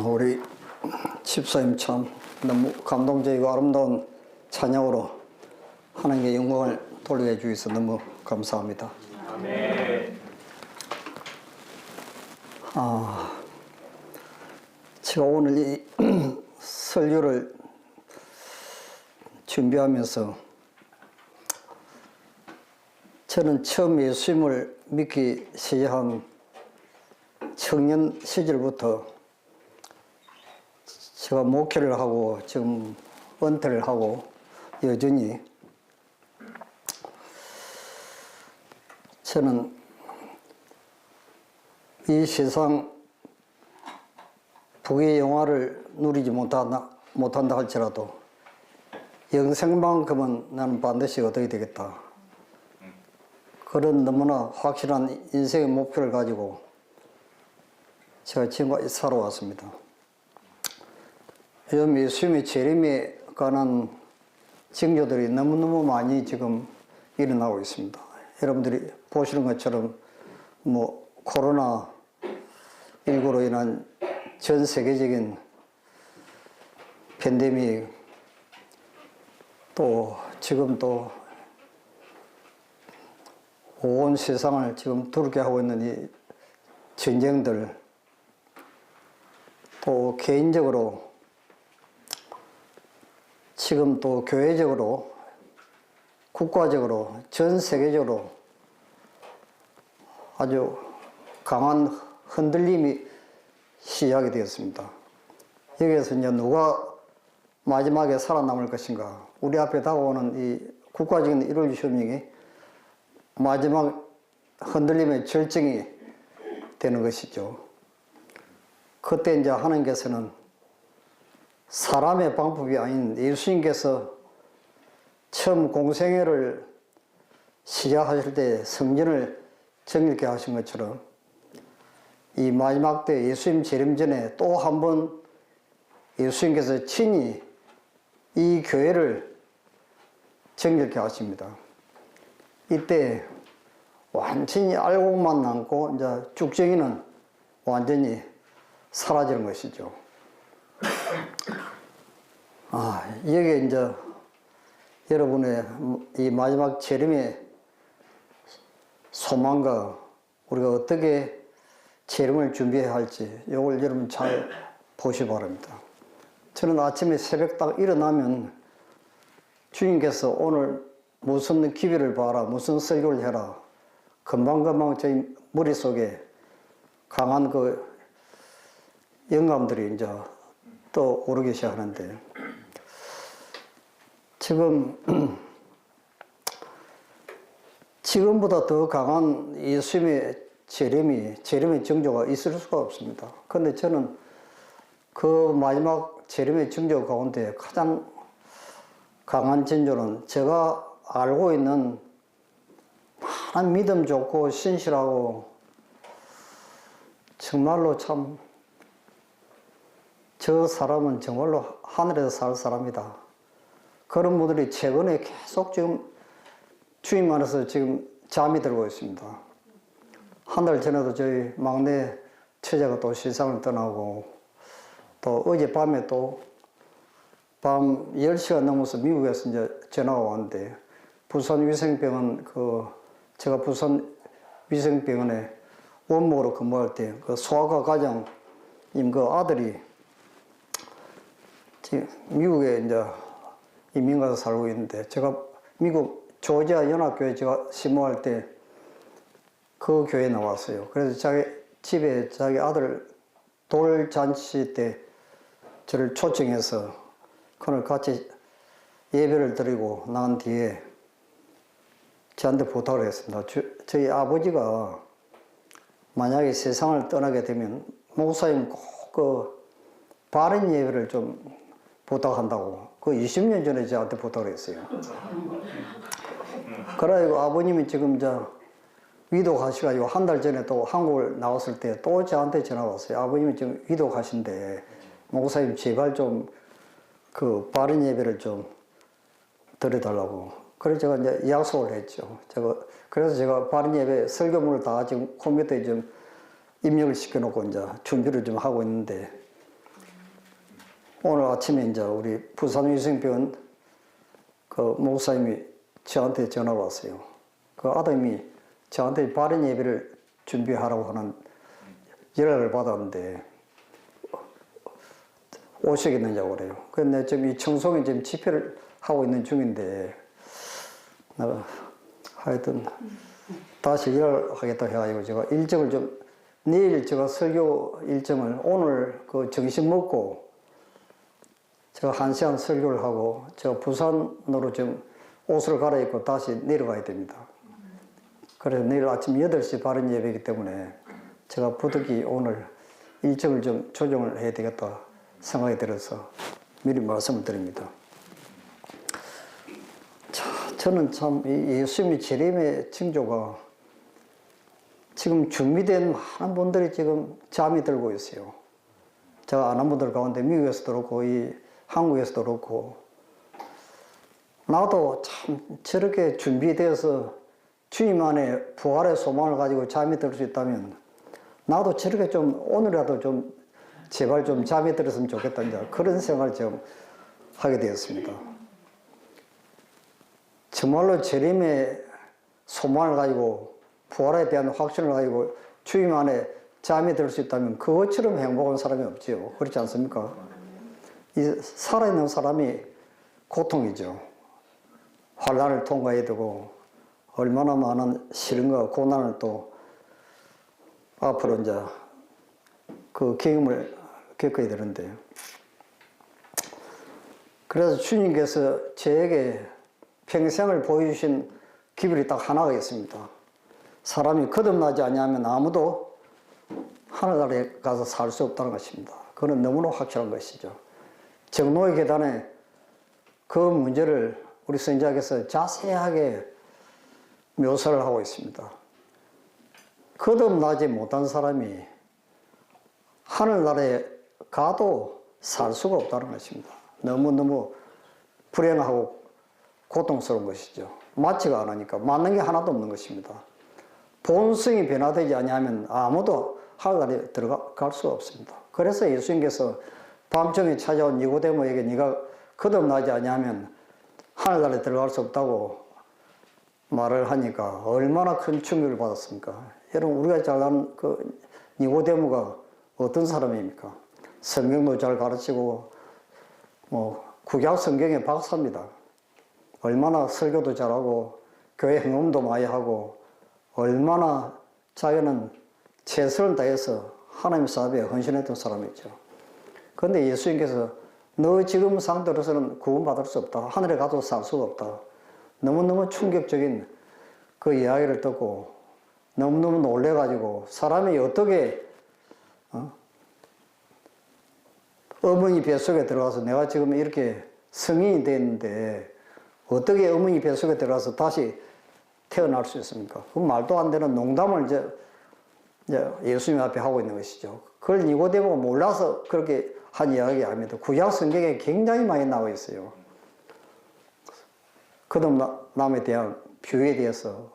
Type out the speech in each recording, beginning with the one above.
우리 집사님 참 너무 감동적이고 아름다운 찬양으로 하나님께 영광을 돌리게 해주셔서 너무 감사합니다. 아멘. 제가 오늘 이 설교를 준비하면서 저는 처음 예수님을 믿기 시작한 청년 시절부터 제가 목회를 하고 지금 은퇴를 하고 여전히 저는 이 세상 부귀의 영화를 누리지 못한다 할지라도 영생만큼은 나는 반드시 얻어야 되겠다. 그런 너무나 확실한 인생의 목표를 가지고 제가 지금까지 살아왔습니다. 요즘 예수님의 재림에 관한 징조들이 너무너무 많이 지금 일어나고 있습니다. 여러분들이 보시는 것처럼 코로나19로 인한 전 세계적인 팬데믹, 또 지금 또 온 세상을 지금 두렵게 하고 있는 이 전쟁들, 또 개인적으로 지금 또 교회적으로, 국가적으로, 전 세계적으로 아주 강한 흔들림이 시작이 되었습니다. 여기에서 이제 누가 마지막에 살아남을 것인가? 우리 앞에 다가오는 이 국가적인 1월 혁명이 마지막 흔들림의 절정이 되는 것이죠. 그때 이제 하나님께서는 사람의 방법이 아닌 예수님께서 처음 공생애를 시작하실 때 성전을 정결케 하신 것처럼 이 마지막 때 예수님 재림 전에 또 한 번 예수님께서 친히 이 교회를 정결케 하십니다. 이때 완전히 알곡만 남고 이제 쭉정이는 완전히 사라지는 것이죠. 여기에 이제 여러분의 이 마지막 재림의 소망과 우리가 어떻게 재림을 준비해야 할지 이걸 여러분 잘 보시기 바랍니다. 저는 아침에 새벽 딱 일어나면 주님께서 오늘 무슨 기별을 봐라, 무슨 설교를 해라, 금방금방 저희 머릿속에 강한 그 영감들이 이제 떠오르기 시작하는데, 지금보다 더 강한 예수님의 재림의 징조가 있을 수가 없습니다. 그런데 저는 그 마지막 재림의 징조 가운데 가장 강한 징조는 제가 알고 있는 많은 믿음 좋고 신실하고 정말로 참 저 사람은 정말로 하늘에서 살 사람이다. 그런 분들이 최근에 계속 지금 주님 안에서 지금 잠이 들고 있습니다. 한 달 전에도 저희 막내 처자가 또 세상을 떠나고, 또 어젯밤에 또 밤 10시가 넘어서 미국에서 이제 전화가 왔는데, 부산위생병원 제가 부산위생병원에 원목으로 근무할 때 그 소아과 과장님 그 아들이 미국에 이제 이민 가서 살고 있는데, 제가 미국 조지아 연합교회 제가 심호할 때 그 교회에 나왔어요. 그래서 자기 집에 자기 아들 돌잔치 때 저를 초청해서 그날 같이 예배를 드리고 난 뒤에 저한테 부탁을 했습니다. 저희 아버지가 만약에 세상을 떠나게 되면 목사님 꼭 바른 예배를 좀 부탁한다고 20년 전에 저한테 부탁을 했어요. 그래가지고 아버님이 지금 위독하셔가지고 한 달 전에 또 한국을 나왔을 때 또 저한테 전화가 왔어요. 아버님이 지금 위독하신데 목사님 제발 좀 바른 예배를 좀 드려달라고. 그래서 제가 이제 약속을 했죠. 그래서 제가 바른 예배 설교문을 다 지금 컴퓨터에 좀 입력을 시켜놓고 이제 준비를 좀 하고 있는데, 오늘 아침에 이제 우리 부산위생병원 그 목사님이 저한테 전화가 왔어요. 그 아담이 저한테 바른 예배를 준비하라고 하는 연락을 받았는데 오시겠느냐고 그래요. 근데 지금 이 청송에 지금 집회를 하고 있는 중인데 내가 하여튼 다시 연락하겠다 해가지고 제가 일정을 좀 내일 제가 설교 일정을 오늘 그 점심 먹고 제가 1시간 설교를 하고 제가 부산으로 좀 옷을 갈아입고 다시 내려가야 됩니다. 그래서 내일 아침 8시 바른 예배이기 때문에 제가 부득이 오늘 일정을 좀 조정을 해야 되겠다 생각이 들어서 미리 말씀을 드립니다. 저는 참 예수님의 재림의 징조가 지금 준비된 많은 분들이 지금 잠이 들고 있어요. 제가 아는 분들 가운데 미국에서도 그렇고 이 한국에서도 그렇고, 나도 참 저렇게 준비되어서 주님 안에 부활의 소망을 가지고 잠이 들 수 있다면 나도 저렇게 좀 오늘이라도 좀 제발 좀 잠이 들었으면 좋겠다, 이제 그런 생각을 좀 하게 되었습니다. 정말로 재림의 소망을 가지고 부활에 대한 확신을 가지고 주님 안에 잠이 들 수 있다면 그것처럼 행복한 사람이 없지요. 그렇지 않습니까? 이 살아있는 사람이 고통이죠. 환난을 통과해야 되고 얼마나 많은 시련과 고난을 또 앞으로 이제 그 경험을 겪어야 되는데, 그래서 주님께서 저에게 평생을 보여주신 기별이 딱 하나가 있습니다. 사람이 거듭나지 아니하면 아무도 하늘나라에 가서 살 수 없다는 것입니다. 그건 너무나 확실한 것이죠. 정노의 계단에 그 문제를 우리 선지자께서 자세하게 묘사를 하고 있습니다. 거듭나지 못한 사람이 하늘나라에 가도 살 수가 없다는 것입니다. 너무너무 불행하고 고통스러운 것이죠. 맞지가 않으니까 맞는 게 하나도 없는 것입니다. 본성이 변화되지 아니하면 아무도 하늘나라에 들어갈 수가 없습니다. 그래서 예수님께서 밤중에 찾아온 니고데모에게 네가 거듭나지 아니하면 하늘나라에 들어갈 수 없다고 말을 하니까 얼마나 큰 충격을 받았습니까? 여러분, 우리가 잘 아는 그 니고데모가 어떤 사람입니까? 성경도 잘 가르치고 구약 성경의 박사입니다. 얼마나 설교도 잘하고 교회 행음도 많이 하고 얼마나 자기는 최선을 다해서 하나님 사업에 헌신했던 사람이죠. 그런데 예수님께서 너 지금 상태로서는 구원받을 수 없다. 하늘에 가도 살 수가 없다. 너무너무 충격적인 그 이야기를 듣고 너무너무 놀래가지고 사람이 어떻게 어머니 뱃속에 들어가서 내가 지금 이렇게 성인이 됐는데 어떻게 어머니 뱃속에 들어가서 다시 태어날 수 있습니까? 그 말도 안 되는 농담을 이제 예수님 앞에 하고 있는 것이죠. 그걸 니고데모가 몰라서 그렇게 한 이야기가 아닙니다. 구약 성경에 굉장히 많이 나와 있어요. 거듭남에 대한 비유에 대해서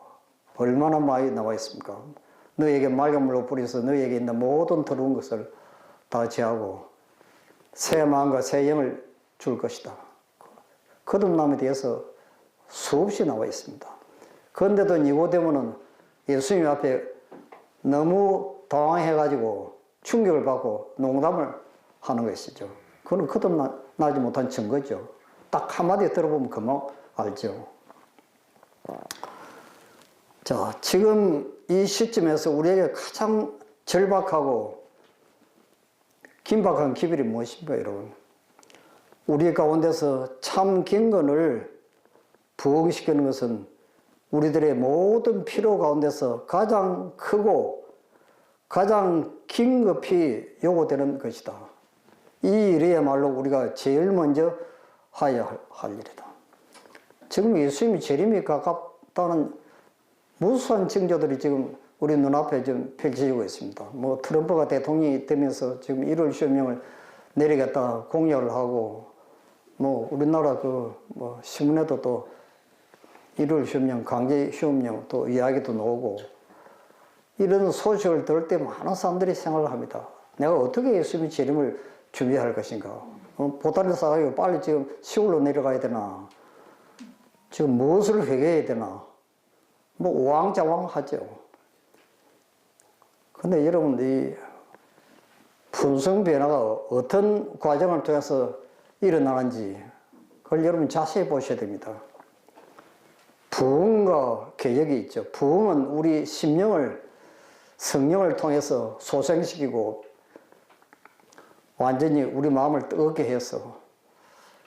얼마나 많이 나와 있습니까? 너에게 맑은 물로 뿌려서 너에게 있는 모든 더러운 것을 다 제하고 새 마음과 새 영을 줄 것이다. 거듭남에 대해서 수없이 나와 있습니다. 그런데도 니고데모는 예수님 앞에 너무 당황해가지고 충격을 받고 농담을 하는 것이죠. 그건 거듭나지 못한 증거죠. 딱 한마디 들어보면 금방 알죠. 자, 지금 이 시점에서 우리에게 가장 절박하고 긴박한 기별이 무엇입니까, 여러분? 우리 가운데서 참 경건을 부흥시키는 것은 우리들의 모든 필요 가운데서 가장 크고 가장 긴급히 요구되는 것이다. 이 일이야말로 우리가 제일 먼저 하여야 할 일이다. 지금 예수님이 재림이 가깝다는 무수한 징조들이 지금 우리 눈앞에 좀 펼쳐지고 있습니다. 트럼프가 대통령이 되면서 지금 1월 휴업령을 내리겠다 공약을 하고, 우리나라 신문에도 또 일월 휴업령, 강제 휴업령 또 이야기도 나오고 이런 소식을 들을 때 많은 사람들이 생각을 합니다. 내가 어떻게 예수님의 재림을 준비할 것인가? 보따리 싸가지고 빨리 지금 시골로 내려가야 되나? 지금 무엇을 회개해야 되나? 뭐 우왕좌왕하죠. 근데 여러분, 이 품성 변화가 어떤 과정을 통해서 일어나는지 그걸 여러분 자세히 보셔야 됩니다. 부흥과 개혁이 있죠. 부흥은 우리 심령을 성령을 통해서 소생시키고 완전히 우리 마음을 뜨겁게 해서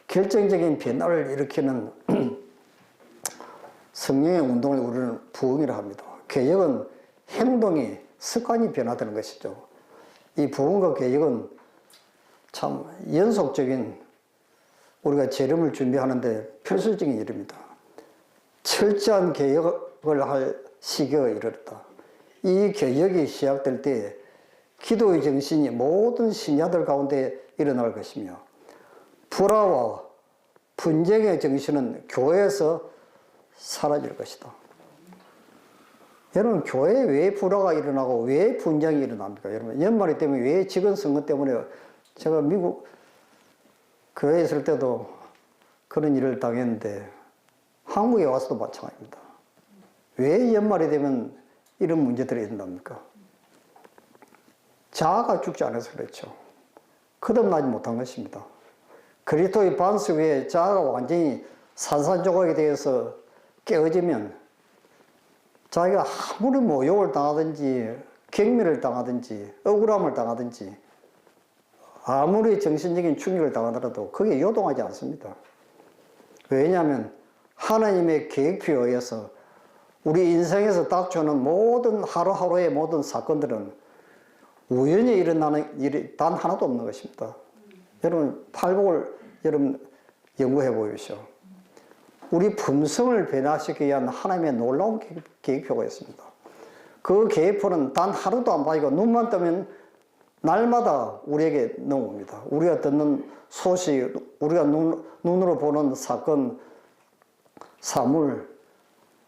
결정적인 변화를 일으키는 성령의 운동을 우리는 부흥이라 합니다. 개혁은 행동이 습관이 변화되는 것이죠. 이 부흥과 개혁은 참 연속적인 우리가 재림을 준비하는데 필수적인 일입니다. 철저한 개혁을 할 시기가 이르렀다. 이 개혁이 시작될 때 기도의 정신이 모든 신자들 가운데 일어날 것이며 불화와 분쟁의 정신은 교회에서 사라질 것이다. 여러분, 교회에 왜 불화가 일어나고 왜 분쟁이 일어납니까? 여러분, 연말이 때문에 왜 지금선거 때문에 제가 미국 교회에 있을 때도 그런 일을 당했는데 한국에 와서도 마찬가지입니다. 왜 연말이 되면 이런 문제들이 일어납니까? 자아가 죽지 않아서 그렇죠. 거듭나지 못한 것입니다. 그리스도의 반석 위에 자아가 완전히 산산조각이 되어서 깨어지면 자기가 아무리 모욕을 당하든지 경멸을 당하든지 억울함을 당하든지 아무리 정신적인 충격을 당하더라도 그게 요동하지 않습니다. 왜냐하면 하나님의 계획표에 의해서 우리 인생에서 닥쳐오는 모든 하루하루의 모든 사건들은 우연히 일어나는 일이 단 하나도 없는 것입니다. 여러분, 팔복을 여러분 연구해 보십시오. 우리 품성을 변화시키기 위한 하나님의 놀라운 계획표가 있습니다. 그 계획표는 단 하루도 안 빠지고 눈만 뜨면 날마다 우리에게 넘어옵니다. 우리가 듣는 소식, 우리가 눈으로 보는 사건, 사물,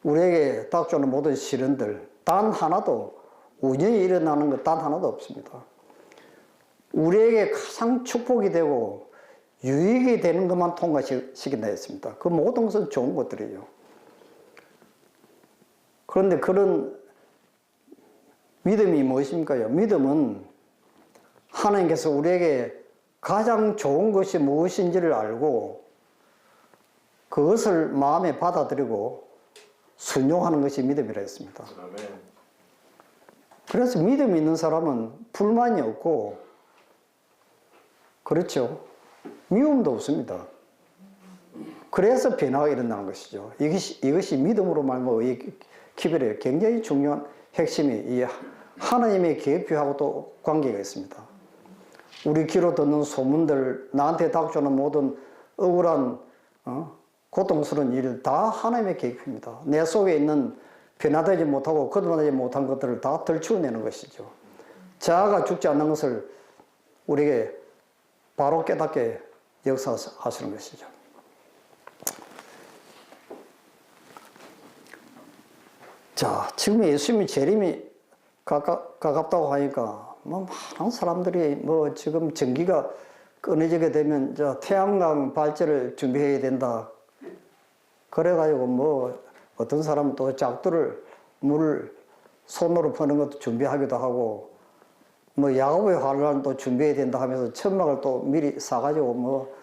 우리에게 닥쳐오는 모든 시련들 단 하나도 우연히 일어나는 것 단 하나도 없습니다. 우리에게 가장 축복이 되고 유익이 되는 것만 통과시킨다 했습니다. 그 모든 것은 좋은 것들이에요. 그런데 그런 믿음이 무엇입니까? 믿음은 하나님께서 우리에게 가장 좋은 것이 무엇인지를 알고 그것을 마음에 받아들이고 순종하는 것이 믿음이라 했습니다. 그래서 믿음이 있는 사람은 불만이 없고, 그렇죠. 미움도 없습니다. 그래서 변화가 일어나는 것이죠. 이것이 믿음으로 말하면 이 기별의 굉장히 중요한 핵심이 이 하나님의 계획표하고도 관계가 있습니다. 우리 귀로 듣는 소문들, 나한테 닥쳐오는 모든 억울한 고통스러운 일 다 하나님의 계획표입니다. 내 속에 있는 변화되지 못하고 거듭나지 못한 것들을 다 들추어내는 것이죠. 자아가 죽지 않는 것을 우리에게 바로 깨닫게 역사하시는 것이죠. 자, 지금 예수님이 재림이 가깝다고 하니까 뭐 많은 사람들이 뭐 지금 전기가 끊어지게 되면 태양광 발전을 준비해야 된다. 그래가지고 뭐 어떤 사람은 또 작두를 물을 손으로 퍼는 것도 준비하기도 하고 뭐 야곱의 환란도 준비해야 된다 하면서 천막을 또 미리 사가지고 뭐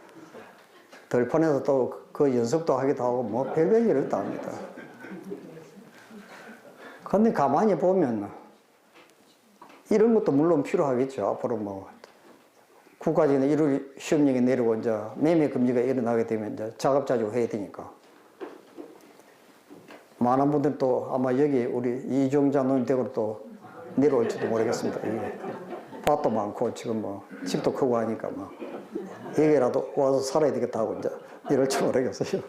들판에서 또 그 연습도 하기도 하고 뭐 별별 일을 다 합니다. 그런데 가만히 보면 이런 것도 물론 필요하겠죠. 앞으로 뭐 국가적인 일월 시험령이 내리고 이제 매매 금지가 일어나게 되면 이제 자급자족 해야 되니까. 많은 분들 또 아마 여기 우리 이종자 논대로 또 내려올지도 모르겠습니다. 밭도 많고 지금 뭐 집도 크고 하니까 뭐 여기라도 와서 살아야 되겠다 하고 이제 이럴지 모르겠어요.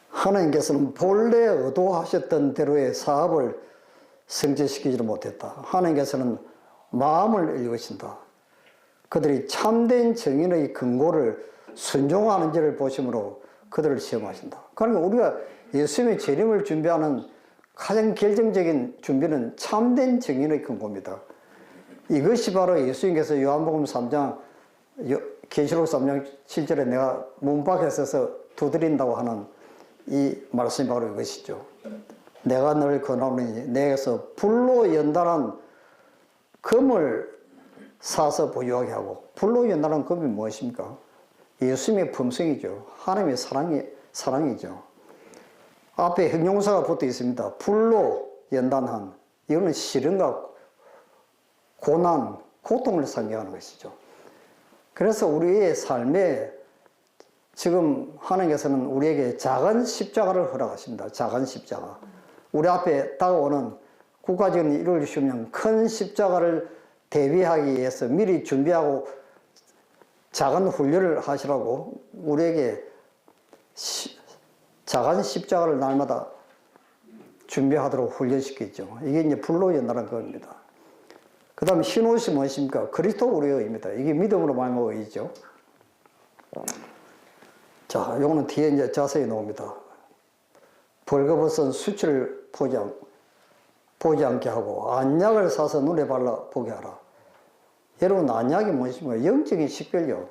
하나님께서는 본래 의도하셨던 대로의 사업을 성취시키지 못했다. 하나님께서는 마음을 읽으신다. 그들이 참된 정인의 근고를 순종하는지를 보심으로 그들을 시험하신다. 그러니까 우리가 예수님의 재림을 준비하는 가장 결정적인 준비는 참된 증인의 근거입니다. 이것이 바로 예수님께서 요한복음 3장, 계시록 3장 7절에 내가 문 밖에 서서 두드린다고 하는 이 말씀이 바로 이것이죠. 내가 너를 권하노니 내게서 불로 연단한 금을 사서 보유하게 하고, 불로 연단한 금이 무엇입니까? 예수님의 품성이죠. 하나님의 사랑이죠. 앞에 형용사가 붙어 있습니다. 불로 연단한. 이거는 시련과 고난, 고통을 상징하는 것이죠. 그래서 우리의 삶에 지금 하나님께서는 우리에게 작은 십자가를 허락하십니다. 작은 십자가. 우리 앞에 다가오는 국가적인 일을 주시면 큰 십자가를 대비하기 위해서 미리 준비하고 작은 훈련을 하시라고 우리에게 작은 십자가를 날마다 준비하도록 훈련시키죠. 이게 이제 불로 연단한 겁니다. 그 다음에 흰옷이 무엇입니까? 그리스도 우리의 의입니다. 이게 믿음으로 말미암아 의죠. 자, 요거는 뒤에 이제 자세히 나옵니다. 벌거벗은 수치를 보지 않게 하고 안약을 사서 눈에 발라 보게 하라. 여러분, 안약이 무엇입니까? 영적인 식별요.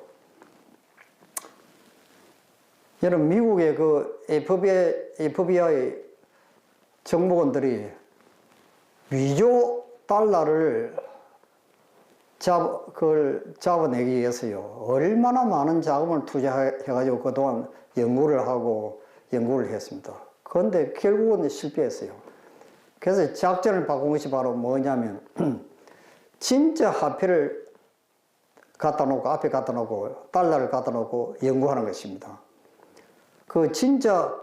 여러분, 미국의 그 FBI 정보원들이 위조 달러를 그걸 잡아내기 위해서요, 얼마나 많은 자금을 투자해가지고 그동안 연구를 했습니다. 그런데 결국은 실패했어요. 그래서 작전을 바꾼 것이 바로 뭐냐면, 진짜 화폐를 앞에 갖다 놓고, 달러를 갖다 놓고 연구하는 것입니다. 그 진짜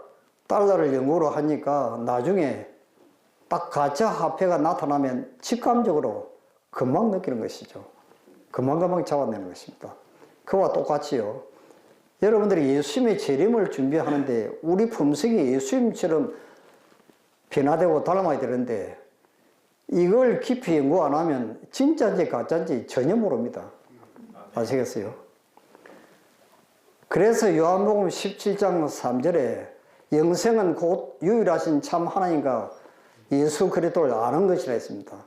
달러를 연구를 하니까 나중에 딱 가짜 화폐가 나타나면 직감적으로 금방 느끼는 것이죠. 금방 잡아내는 것입니다. 그와 똑같이요, 여러분들이 예수님의 재림을 준비하는데 우리 품성이 예수님처럼 변화되고 닮아야 되는데, 이걸 깊이 연구 안 하면 진짜인지 가짜인지 전혀 모릅니다. 아시겠어요? 그래서 요한복음 17장 3절에 영생은 곧 유일하신 참 하나님과 예수 그리스도를 아는 것이라 했습니다.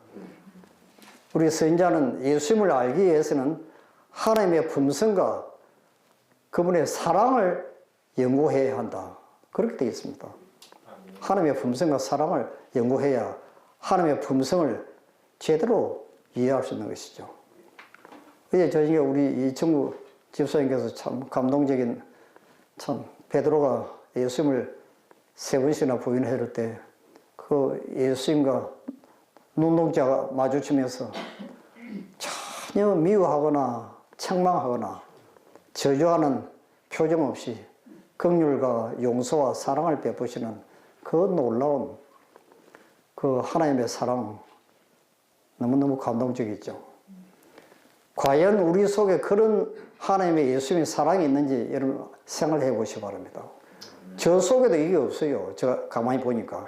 우리 선지자는 예수님을 알기 위해서는 하나님의 품성과 그분의 사랑을 연구해야 한다. 그렇게 되어 있습니다. 하나님의 품성과 사랑을 연구해야 하나님의 품성을 제대로 이해할 수 있는 것이죠. 이제 저녁에 우리 이청구 집사님께서 참 감동적인, 참 베드로가 예수님을 3번씩이나 부인할 때 그 예수님과 눈동자가 마주치면서 전혀 미워하거나 책망하거나 저주하는 표정 없이 긍휼과 용서와 사랑을 베푸시는 그 놀라운 그 하나님의 사랑, 너무너무 감동적이죠. 과연 우리 속에 그런 하나님의 예수님의 사랑이 있는지 여러분 생각해 보시기 바랍니다. 저 속에도 이게 없어요. 제가 가만히 보니까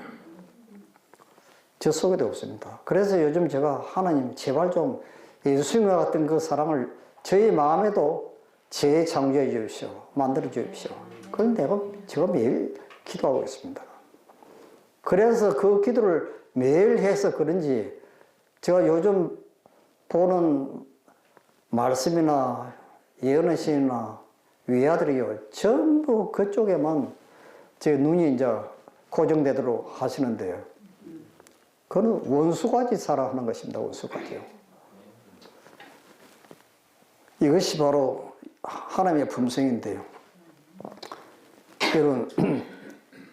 저 속에도 없습니다. 그래서 요즘 제가 하나님 제발 좀 예수님과 같은 그 사랑을 저희 마음에도 재창조해 주십시오. 만들어 주십시오. 그건 제가 매일 기도하고 있습니다. 그래서 그 기도를 매일 해서 그런지 제가 요즘 보는 말씀이나 예언의 신이나 위아들이요, 전부 그쪽에만 제 눈이 이제 고정되도록 하시는데요. 그건 원수같이 살아가는 것입니다. 원수같이요. 이것이 바로 하나님의 품성인데요. 여러분,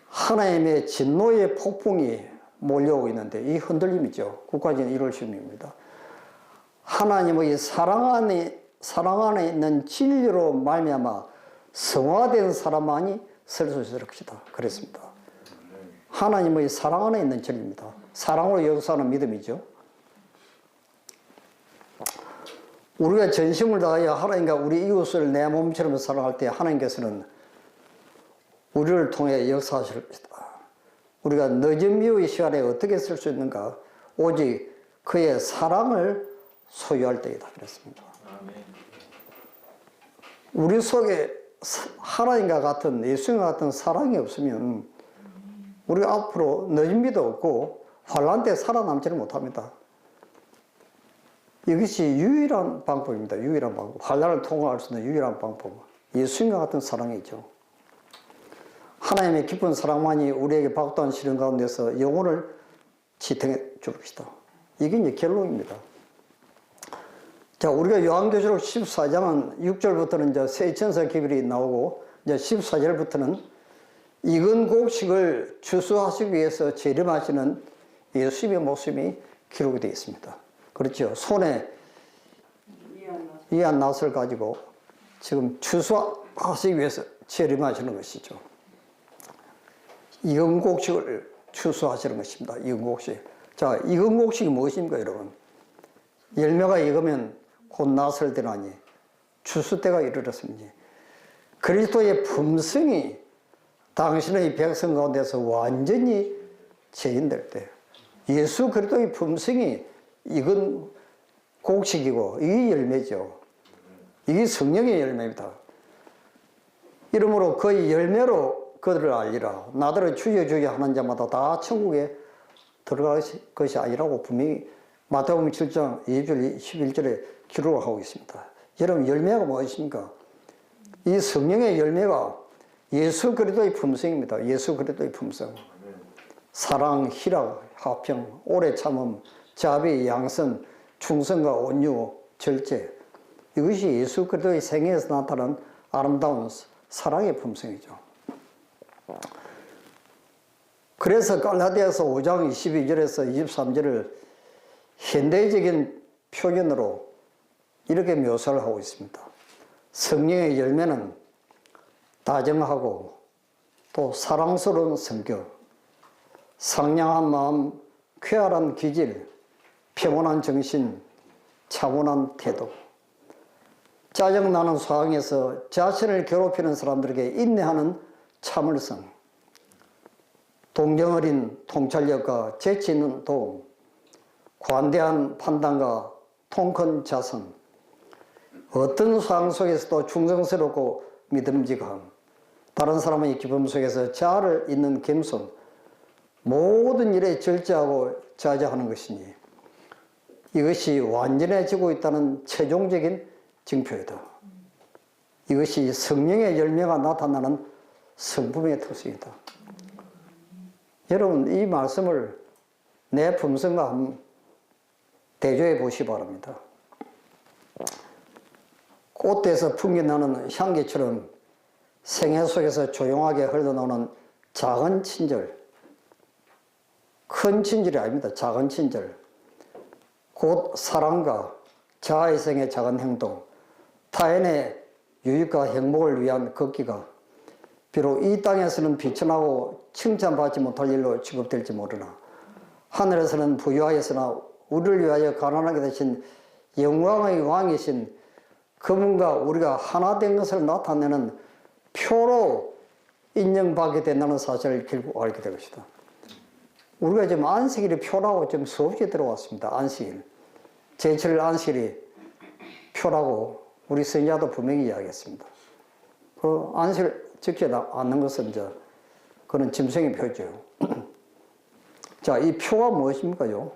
하나님의 진노의 폭풍이 몰려오고 있는데 이 흔들림이죠. 국가적인 이럴 시험입니다. 하나님의 사랑 안에 있는 진리로 말미암아 성화된 사람만이 설 수 있을 것이다. 그랬습니다. 하나님의 사랑 안에 있는 진리입니다. 사랑으로 역사하는 믿음이죠. 우리가 전심을 다하여 하나님과 우리 이웃을 내 몸처럼 사랑할 때 하나님께서는 우리를 통해 역사하실 것이다. 우리가 늦은 미워의 시간에 어떻게 쓸 수 있는가? 오직 그의 사랑을 소유할 때이다. 그랬습니다. 우리 속에 하나님과 같은, 예수님과 같은 사랑이 없으면 우리가 앞으로 늦은비도 없고 환란 때 살아남지를 못합니다. 이것이 유일한 방법입니다. 유일한 방법. 환란을 통과할 수 있는 유일한 방법. 예수님과 같은 사랑이죠. 하나님의 깊은 사랑만이 우리에게 박도한 시련 가운데서 영혼을 지탱해 줍시다. 이게 이제 결론입니다. 자, 우리가 요한계시록 14장은 6절부터는 이제 새 천사 기별이 나오고, 이제 14절부터는 익은 곡식을 추수하시기 위해서 재림하시는 예수님의 모습이 기록이 되어 있습니다. 그렇죠. 손에 이한 낫을 가지고 지금 추수하시기 위해서 재림하시는 것이죠. 익은 곡식을 추수하시는 것입니다. 익은 곡식. 자, 익은 곡식이 무엇입니까, 여러분? 열매가 익으면 곧 낫을 되나니 추수 때가 이르렀습니다. 그리스도의 품성이 당신의 백성 가운데서 완전히 재현될 때, 예수 그리스도의 품성이 익은 곡식이고 이게 열매죠. 이게 성령의 열매입니다. 이러므로 그 열매로 그들을 알리라. 나더러 주여 주여 하는 자마다 다 천국에 들어갈 것이 아니라고 분명히 마태복음 7장 2절 11절에 기록을 하고 있습니다. 여러분, 열매가 무엇입니까? 이 성령의 열매가 예수 그리스도의 품성입니다. 예수 그리스도의 품성. 사랑, 희락, 화평, 오래 참음, 자비, 양선, 충성과 온유, 절제. 이것이 예수 그리스도의 생애에서 나타난 아름다운 사랑의 품성이죠. 그래서 갈라디아서 5장 22절에서 23절을 현대적인 표현으로 이렇게 묘사를 하고 있습니다. 성령의 열매는 다정하고 또 사랑스러운 성격, 상냥한 마음, 쾌활한 기질, 평온한 정신, 차분한 태도, 짜증나는 상황에서 자신을 괴롭히는 사람들에게 인내하는 참을성, 동정 어린 통찰력과 재치 있는 도움, 관대한 판단과 통 큰 자선, 어떤 상황 속에서도 충성스럽고 믿음직함, 다른 사람의 기쁨 속에서 자아를 잇는 겸손, 모든 일에 절제하고 자제하는 것이니 이것이 완전해지고 있다는 최종적인 징표이다. 이것이 성령의 열매가 나타나는 성품의 특성이다. 여러분, 이 말씀을 내 품성과 한번 대조해 보시기 바랍니다. 꽃에서 풍겨나는 향기처럼 생애 속에서 조용하게 흘러나오는 작은 친절, 큰 친절이 아닙니다. 작은 친절, 곧 사랑과 자아희생의 작은 행동, 타인의 유익과 행복을 위한 걷기가 비록 이 땅에서는 비천하고 칭찬받지 못할 일로 취급될지 모르나 하늘에서는 부유하였으나 우리를 위하여 가난하게 되신 영광의 왕이신 그분과 우리가 하나 된 것을 나타내는 표로 인정받게 된다는 사실을 결국 알게 될 것이다. 우리가 지금 안식일이 표라고 좀 수없이 들어왔습니다. 안식일. 제7일 안식일이 표라고 우리 선지자도 분명히 이야기했습니다. 그 안식일 지키지 않는 것은 이제 그런 짐승의 표죠. 자, 이 표가 무엇입니까요?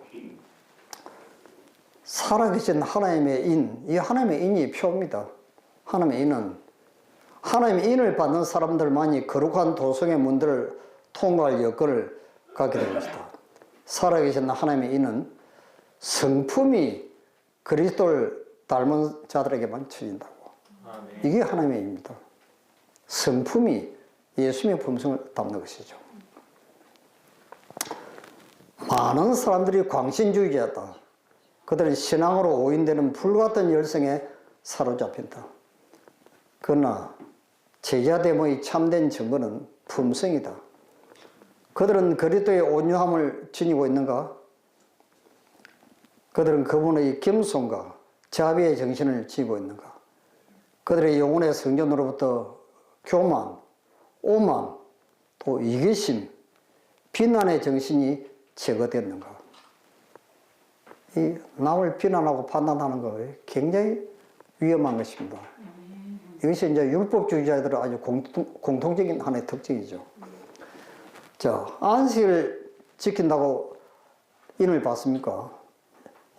살아계신 하나님의 인, 이 하나님의 인이 표입니다. 하나님의 인은 하나님의 인을 받는 사람들만이 거룩한 도성의 문들을 통과할 여건을 갖게 된 것이다. 살아계신 하나님의 인은 성품이 그리스도를 닮은 자들에게만 쳐진다고. 이게 하나님의 인입니다. 성품이 예수님의 품성을 담는 것이죠. 많은 사람들이 광신주의자다. 그들은 신앙으로 오인되는 불같은 열성에 사로잡힌다. 그러나 제자됨의 참된 증거는 품성이다. 그들은 그리스도의 온유함을 지니고 있는가? 그들은 그분의 겸손과 자비의 정신을 지니고 있는가? 그들의 영혼의 성전으로부터 교만, 오만, 또 이기심, 비난의 정신이 제거됐는가? 이 남을 비난하고 판단하는 거 굉장히 위험한 것입니다. 이것이 이제 율법주의자들의 아주 공통적인 하나의 특징이죠. 자, 안식을 지킨다고 인을 받습니까?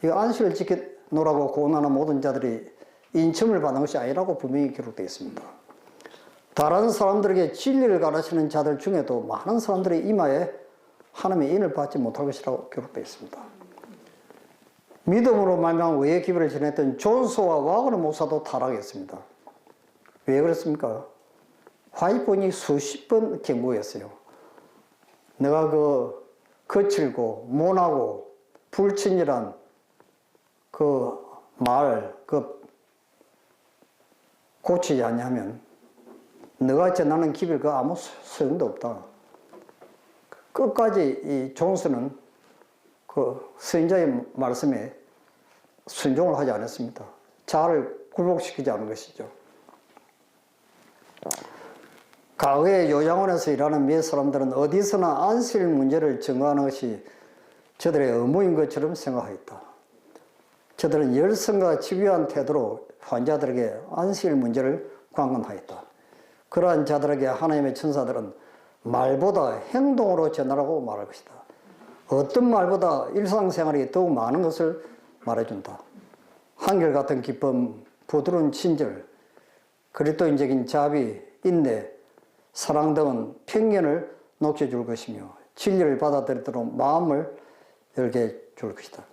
이 안식을 지키노라고 고난하는 모든 자들이 인첨을 받는 것이 아니라고 분명히 기록되어 있습니다. 다른 사람들에게 진리를 가르치는 자들 중에도 많은 사람들의 이마에 하나님의 인을 받지 못할 것이라고 기록되어 있습니다. 믿음으로 말미암아 외의 기별을 지냈던 존소와 와그너 목사도 타락했습니다. 왜 그랬습니까? 화이트본이 수십 번 경고했어요. 내가 거칠고 모나고 불친절한 고치지 않냐면 너가 전하는 기별 아무 소용도 없다. 끝까지 이 존스는 선지자의 말씀에 순종을 하지 않았습니다. 자아를 굴복시키지 않은 것이죠. 과거에 요양원에서 일하는 몇 사람들은 어디서나 안실 문제를 증거하는 것이 저들의 의무인 것처럼 생각하였다. 저들은 열성과 집요한 태도로 환자들에게 안실 문제를 관건하였다. 그러한 자들에게 하나님의 천사들은 말보다 행동으로 전하라고 말할 것이다. 어떤 말보다 일상생활이 더욱 많은 것을 말해준다. 한결같은 기쁨, 부드러운 친절, 그리스도인적인 자비, 인내, 사랑 등은 편견을 녹여줄 것이며 진리를 받아들이도록 마음을 열게 줄 것이다.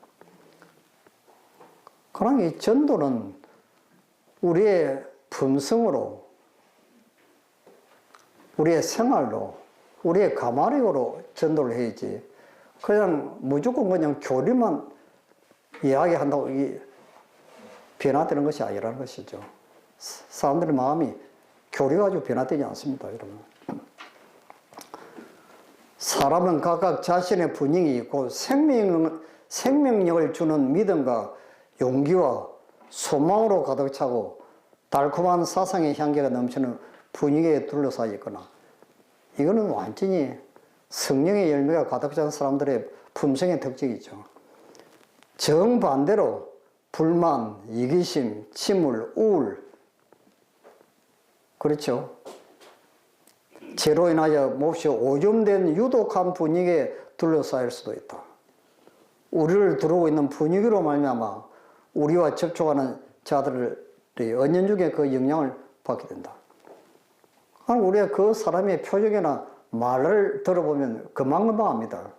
그러나 이 전도는 우리의 품성으로, 우리의 생활로, 우리의 가마력으로 전도를 해야지 그냥 무조건 그냥 교리만 이야기한다고 이게 변화되는 것이 아니라는 것이죠. 사람들의 마음이 교리 가지고 변화되지 않습니다, 여러분. 사람은 각각 자신의 분위기 있고 생명력을 주는 믿음과 용기와 소망으로 가득 차고 달콤한 사상의 향기가 넘치는 분위기에 둘러싸여 있거나 이거는 완전히 성령의 열매가 가득 찬 사람들의 품성의 특징이죠. 정반대로 불만, 이기심, 침울, 우울, 그렇죠. 죄로 인하여 몹시 오염된 유독한 분위기에 둘러싸일 수도 있다. 우리를 두르고 있는 분위기로 말미암아 우리와 접촉하는 자들이 은연중에 그 영향을 받게 된다. 우리가 그 사람의 표정이나 말을 들어보면 금방금방 압니다.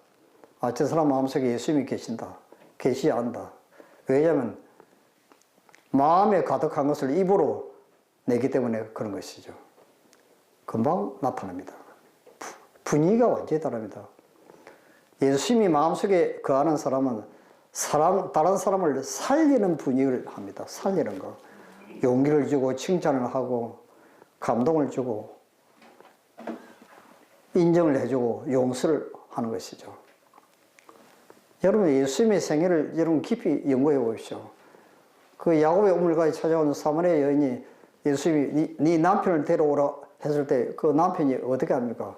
아, 저 사람 마음속에 예수님이 계신다. 계시지 않다. 왜냐하면 마음에 가득한 것을 입으로 내기 때문에 그런 것이죠. 금방 나타납니다. 분위기가 완전히 다릅니다. 예수님이 마음속에 거하는 사람은 다른 사람을 살리는 분위기를 합니다. 살리는 거. 용기를 주고 칭찬을 하고 감동을 주고 인정을 해주고 용서를 하는 것이죠. 여러분 예수님의 생애를 여러분 깊이 연구해 보십시오. 그 야곱의 우물가에 찾아온 사마리아 여인이 예수님이 네 남편을 데려오라 했을 때 그 남편이 어떻게 합니까?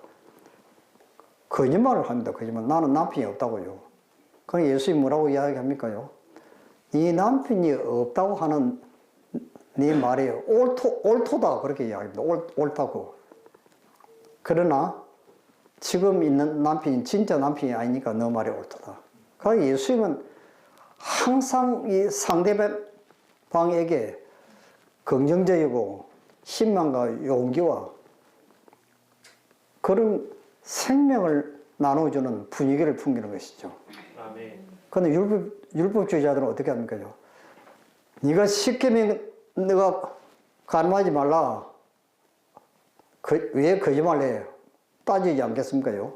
거짓말을 합니다. 거짓말. 나는 남편이 없다고요. 그럼 예수님이 뭐라고 이야기합니까요? 네 남편이 없다고 하는 네 말이 옳도다 그렇게 이야기합니다. 옳다고. 그러나 지금 있는 남편이 진짜 남편이 아니니까 너 말이 옳다. 그러니까 예수님은 항상 이 상대방에게 긍정적이고 희망과 용기와 그런 생명을 나눠주는 분위기를 풍기는 것이죠. 그런데 율법주의자들은 어떻게 합니까? 네가 시키면 네가 간음하지 말라. 왜 거짓말을 해? 따지지 않겠습니까요?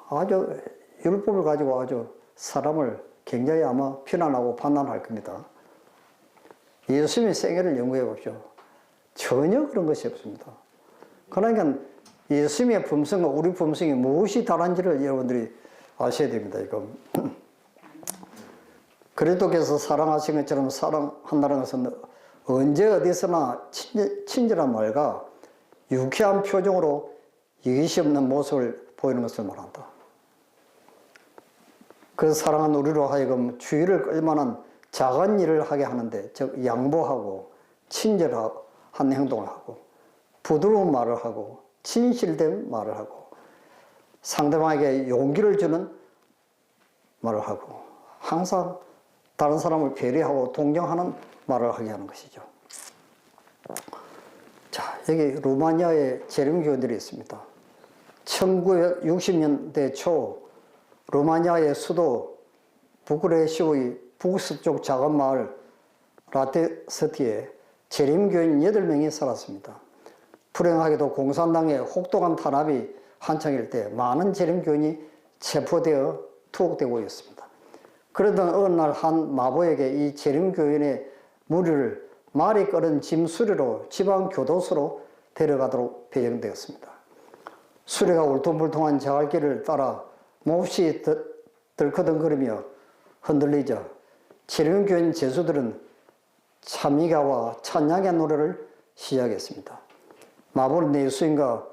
아주 율법을 가지고 아주 사람을 굉장히 아마 비난하고 판단할 겁니다. 예수님의 생애를 연구해 보십시오. 전혀 그런 것이 없습니다. 그러니까 예수님의 품성과 우리 품성이 무엇이 다른지를 여러분들이 아셔야 됩니다. 이거. 그리스도께서 사랑하신 것처럼 사랑한다는 것은 언제 어디서나 친절한 말과 유쾌한 표정으로 이기시 없는 모습을 보이는 것을 말한다. 그 사랑은 우리로 하여금 주의를 끌만한 작은 일을 하게 하는데, 즉 양보하고 친절하고 한 행동을 하고 부드러운 말을 하고 진실된 말을 하고 상대방에게 용기를 주는 말을 하고 항상 다른 사람을 배려하고 동정하는 말을 하게 하는 것이죠. 자, 여기 루마니아에 재림교회들이 있습니다. 1960년대 초 루마니아의 수도 부쿠레슈티의 북서쪽 작은 마을 라테스티에 재림교인 8명이 살았습니다. 불행하게도 공산당의 혹독한 탄압이 한창일 때 많은 재림교인이 체포되어 투옥되고 있습니다. 그러던 어느 날 한 마부에게 이 재림교인의 무리를 말이 끓은 짐 수레로 지방 교도소로 데려가도록 배정되었습니다. 수레가 울퉁불퉁한 자갈길을 따라 몹시 덜커덩거리며 흔들리자 재림교인 제수들은 찬미가와 찬양의 노래를 시작했습니다. 마부는 예수님과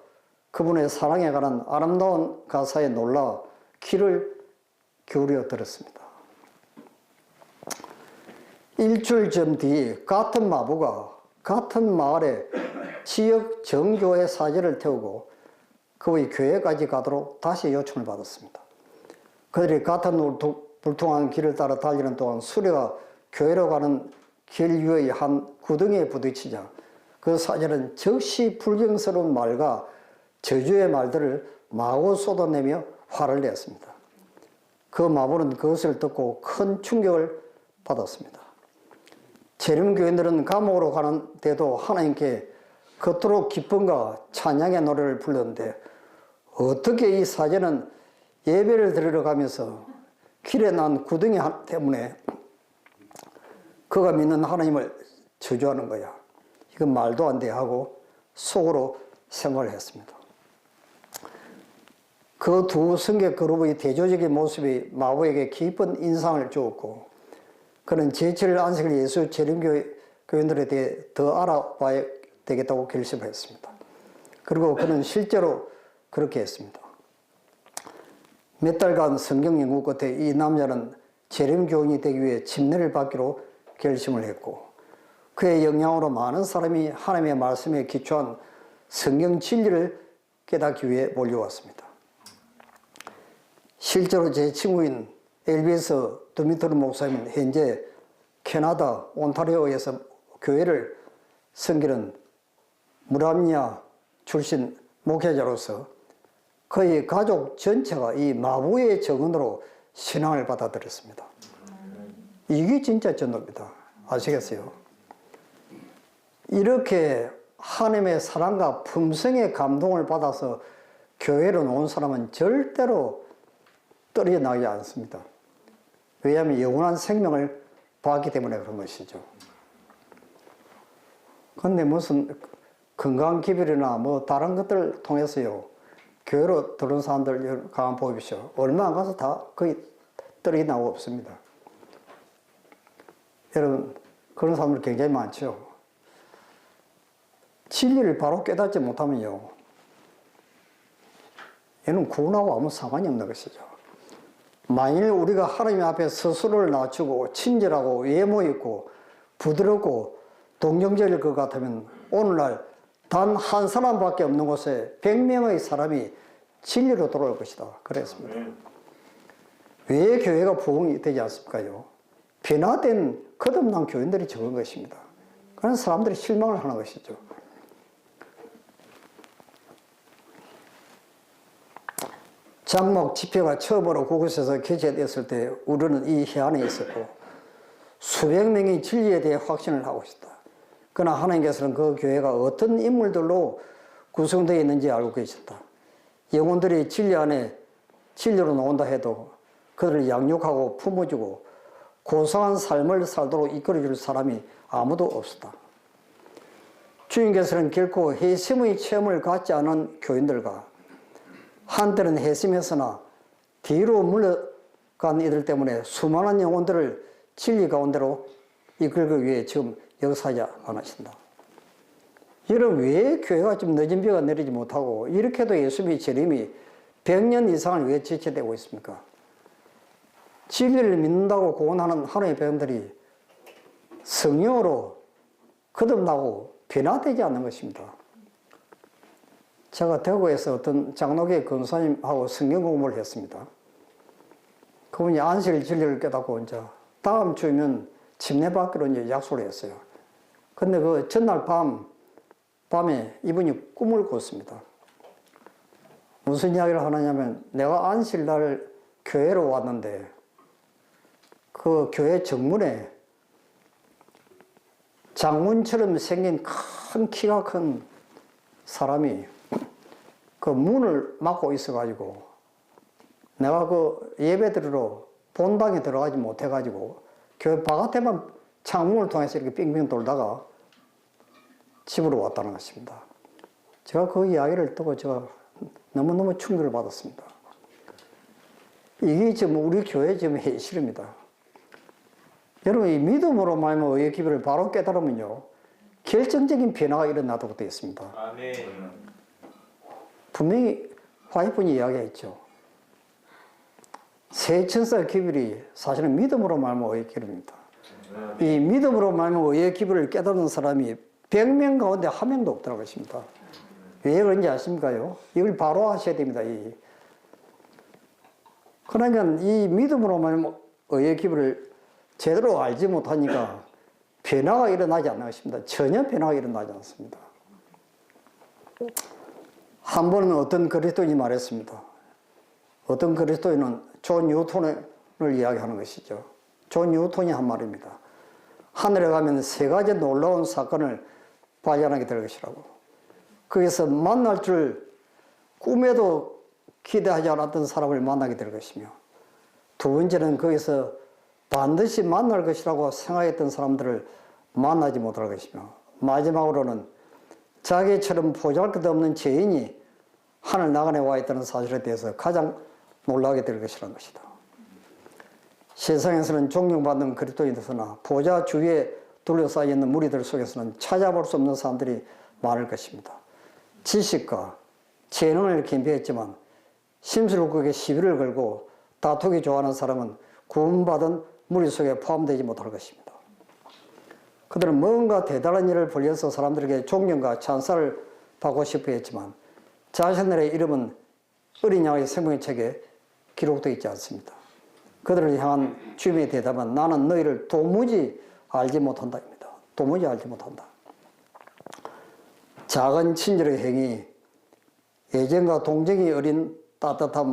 그분의 사랑에 관한 아름다운 가사에 놀라 귀를 기울여 들었습니다. 일주일 전 뒤 같은 마부가 같은 마을의 지역 정교회 사제를 태우고 그의 교회까지 가도록 다시 요청을 받았습니다. 그들이 같은 울퉁불퉁한 길을 따라 달리는 동안 수레가 교회로 가는 길 위의 한 구덩이에 부딪히자 그 사제는 즉시 불경스러운 말과 저주의 말들을 마구 쏟아내며 화를 냈습니다. 그 마부는 그것을 듣고 큰 충격을 받았습니다. 재림교인들은 감옥으로 가는데도 하나님께 그토록 기쁨과 찬양의 노래를 불렀는데 어떻게 이 사제는 예배를 드리러 가면서 길에 난 구덩이 때문에 그가 믿는 하나님을 저주하는 거야. 이건 말도 안 돼 하고 속으로 생각을 했습니다. 그 두 성객 그룹의 대조적인 모습이 마부에게 깊은 인상을 주었고 그는 제7일 안식일 예수 재림교인들에 대해 더 알아봐야 되겠다고 결심했습니다. 그리고 그는 실제로 그렇게 했습니다. 몇 달간 성경 연구 끝에 이 남자는 재림교인이 되기 위해 침례를 받기로 결심을 했고 그의 영향으로 많은 사람이 하나님의 말씀에 기초한 성경 진리를 깨닫기 위해 몰려왔습니다. 실제로 제 친구인 엘비스 드미트르 목사님은 현재 캐나다 온타리오에서 교회를 섬기는 무람니아 출신 목회자로서 그의 가족 전체가 이 마부의 증언으로 신앙을 받아들였습니다. 이게 진짜 전도입니다. 아시겠어요? 이렇게 하나님의 사랑과 품성의 감동을 받아서 교회로 온 사람은 절대로 떨어나지 않습니다. 왜냐하면 영원한 생명을 받기 때문에 그런 것이죠. 그런데 무슨 건강기별이나 뭐 다른 것들을 통해서요, 교회로 들어온 사람들 가만 보십시오. 얼마 안 가서 다 거의 떨어나고 없습니다. 여러분, 그런 사람들 굉장히 많죠. 진리를 바로 깨닫지 못하면요, 얘는 구원하고 아무 상관이 없는 것이죠. 만일 우리가 하나님 앞에 스스로를 낮추고 친절하고 외모 있고 부드럽고 동정적일 것 같으면 오늘날 단 한 사람밖에 없는 곳에 100명의 사람이 진리로 돌아올 것이다. 그랬습니다. 왜 교회가 부흥이 되지 않습니까요? 변화된 거듭난 교인들이 적은 것입니다. 그런 사람들이 실망을 하는 것이죠. 장막 집회가 처음으로 그곳에서 개최됐을 때 우리는 이 해안에 있었고 수백 명이 진리에 대해 확신을 하고 있었다. 그러나 하나님께서는 그 교회가 어떤 인물들로 구성되어 있는지 알고 계셨다. 영혼들이 진리 안에 진리로 나온다 해도 그들을 양육하고 품어주고 고상한 삶을 살도록 이끌어줄 사람이 아무도 없었다. 주님께서는 결코 회심의 체험을 갖지 않은 교인들과 한때는 회심했으나 뒤로 물러간 이들 때문에 수많은 영혼들을 진리 가운데로 이끌기 위해 지금 역사하지 않으신다. 여러분, 왜 교회가 좀 늦은 비가 내리지 못하고 이렇게도 예수님의 재림이 100년 이상을 왜 지체되고 있습니까? 진리를 믿는다고 고언하는 하나님의 백성들이 성령으로 거듭나고 변화되지 않는 것입니다. 제가 대구에서 어떤 장로교 권사님하고 성경 공부를 했습니다. 그분이 안식일 진리를 깨닫고 이제 다음 주면 침례 받기로 이제 약속을 했어요. 근데 그 전날 밤에 이분이 꿈을 꿨습니다. 무슨 이야기를 하느냐면, 내가 안식일 날 교회로 왔는데 그 교회 정문에 장문처럼 생긴 큰 키가 큰 사람이 그 문을 막고 있어가지고 내가 그 예배드리러 본당에 들어가지 못해가지고 교회 바깥에만 창문을 통해서 이렇게 빙빙 돌다가 집으로 왔다는 것입니다. 제가 그 이야기를 듣고 제가 너무너무 충격을 받았습니다. 이게 지금 우리 교회 지금 현실입니다. 여러분, 이 믿음으로 말하면 의의 기별을 바로 깨달으면요, 결정적인 변화가 일어나도록 되어 있습니다. 아멘. 분명히 화이분이 이야기했죠. 세 천사 기별이 사실은 믿음으로 말하면 의의 기별입니다. 이 믿음으로 말하면 의의 기별을 깨닫는 사람이 100명 가운데 한 명도 없다는 것입니다. 왜 그런지 아십니까요? 이걸 바로 하셔야 됩니다. 그러니까 이 믿음으로 말하면 의의 기별을 제대로 알지 못하니까 변화가 일어나지 않는 것입니다. 전혀 변화가 일어나지 않습니다. 한 번은 어떤 그리스도인이 말했습니다. 어떤 그리스도인은 존 뉴턴을 이야기하는 것이죠. 존 뉴턴이 한 말입니다. 하늘에 가면 세 가지 놀라운 사건을 발견하게 될 것이라고. 거기서 만날 줄 꿈에도 기대하지 않았던 사람을 만나게 될 것이며, 두 번째는 거기서 반드시 만날 것이라고 생각했던 사람들을 만나지 못할 것이며, 마지막으로는 자기처럼 보잘것없는 죄인이 하늘 나간에 와 있다는 사실에 대해서 가장 놀라게 될 것이라는 것이다. 세상에서는 존경받는 그리스도인으로서나 보좌 주위에 둘러싸여 있는 무리들 속에서는 찾아볼 수 없는 사람들이 많을 것입니다. 지식과 재능을 겸비했지만 심술궂게 시비를 걸고 다투기 좋아하는 사람은 구원받은 무리 속에 포함되지 못할 것입니다. 그들은 뭔가 대단한 일을 벌여서 사람들에게 존경과 찬사를 받고 싶어 했지만 자신들의 이름은 어린 양의 생명의 책에 기록되어 있지 않습니다. 그들을 향한 주님의 대답은 나는 너희를 도무지 알지 못한다입니다. 도무지 알지 못한다. 작은 친절의 행위, 애정과 동정이 어린 따뜻한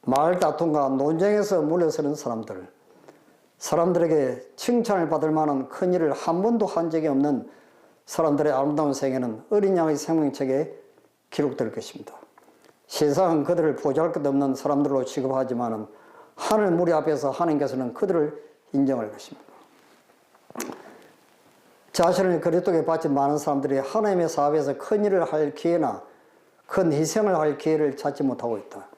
말 다툼과 논쟁에서 물러서는 사람들, 사람들에게 칭찬을 받을 만한 큰 일을 한 번도 한 적이 없는 사람들의 아름다운 생애는 어린 양의 생명책에 기록될 것입니다. 세상은 그들을 보잘것없는 사람들로 취급하지만 하늘 무리 앞에서 하나님께서는 그들을 인정할 것입니다. 자신을 그리스도께 바친 많은 사람들이 하나님의 사업에서 큰 일을 할 기회나 큰 희생을 할 기회를 찾지 못하고 있다.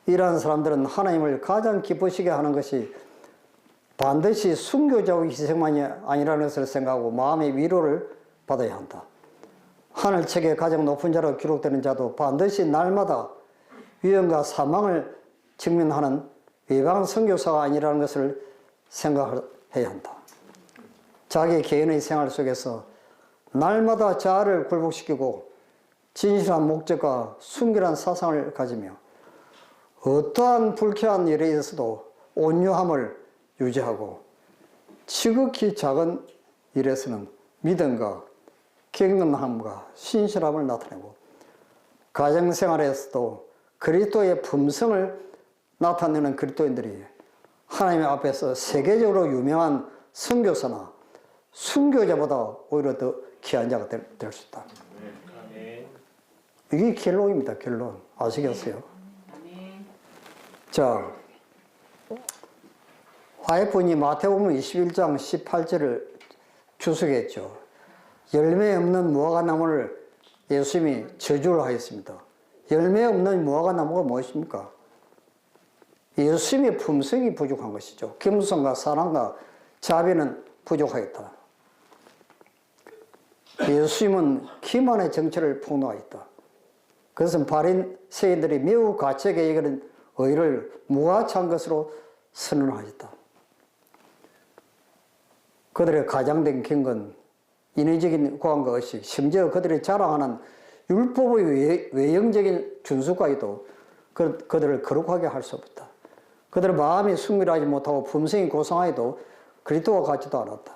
이러한 사람들은 하나님을 가장 기쁘시게 하는 것이 반드시 순교자의 희생만이 아니라는 것을 생각하고 마음의 위로를 받아야 한다. 하늘책에 가장 높은 자로 기록되는 자도 반드시 날마다 위험과 사망을 직면하는 외방 선교사가 아니라는 것을 생각해야 한다. 자기 개인의 생활 속에서 날마다 자아를 굴복시키고 진실한 목적과 순결한 사상을 가지며 어떠한 불쾌한 일에 있어도 온유함을 유지하고 지극히 작은 일에서는 믿음과 경건함과 신실함을 나타내고 가정생활에서도 그리스도의 품성을 나타내는 그리스도인들이 하나님 앞에서 세계적으로 유명한 선교사나 순교자보다 오히려 더 귀한 자가 될 수 있다. 이게 결론입니다. 결론. 아시겠어요? 자, 화해분이 마태복음 21장 18절을 주석했죠. 열매 없는 무화과나무를 예수님이 저주를 하였습니다. 열매 없는 무화과나무가 무엇입니까? 예수님의 품성이 부족한 것이죠. 겸손과 사랑과 자비는 부족하였다. 예수님은 기만의 정체를 폭로하였다. 그것은 바리새인들이 매우 가책에 여기는 의를 무가치한 것으로 선언하였다. 그들의 가장된 경건, 인위적인 고함과 의식, 심지어 그들이 자랑하는 율법의 외형적인 준수까지도 그들을 거룩하게 할 수 없다. 그들의 마음이 순결하지 못하고 품성이 고상하여도 그리스도와 같지도 않았다.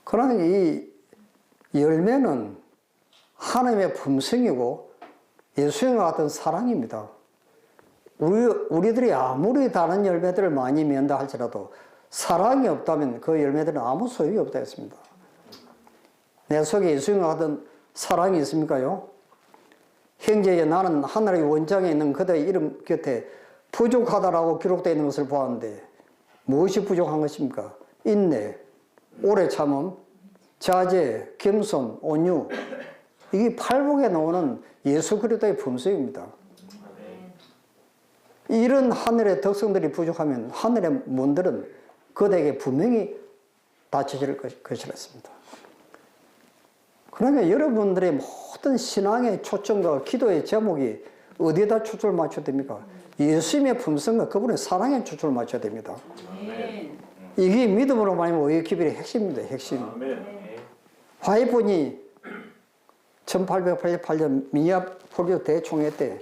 그러나 이 열매는 하나님의 품성이고 예수님과 같은 사랑입니다. 우리들이 아무리 다른 열매들을 많이 맺는다 할지라도 사랑이 없다면 그 열매들은 아무 소용이 없다 했습니다. 내 속에 예수님과 같은 사랑이 있습니까요? 형제여, 나는 하늘의 원장에 있는 그대의 이름 곁에 부족하다라고 기록되어 있는 것을 보았는데 무엇이 부족한 것입니까? 인내, 오래 참음, 자제, 겸손, 온유. 이게 팔복에 나오는 예수 그리스도의 품성입니다. 이런 하늘의 덕성들이 부족하면 하늘의 문들은 그대에게 분명히 닫혀질 것이라 했습니다. 그러니까 여러분들의 모든 신앙의 초점과 기도의 제목이 어디에다 초점을 맞춰야 됩니까? 예수님의 품성과 그분의 사랑에 초점을 맞춰야 됩니다. 이게 믿음으로 말하면 의의 기별의 핵심입니다. 핵심. 화이폰이 1888년 미니아폴리스 대총회 때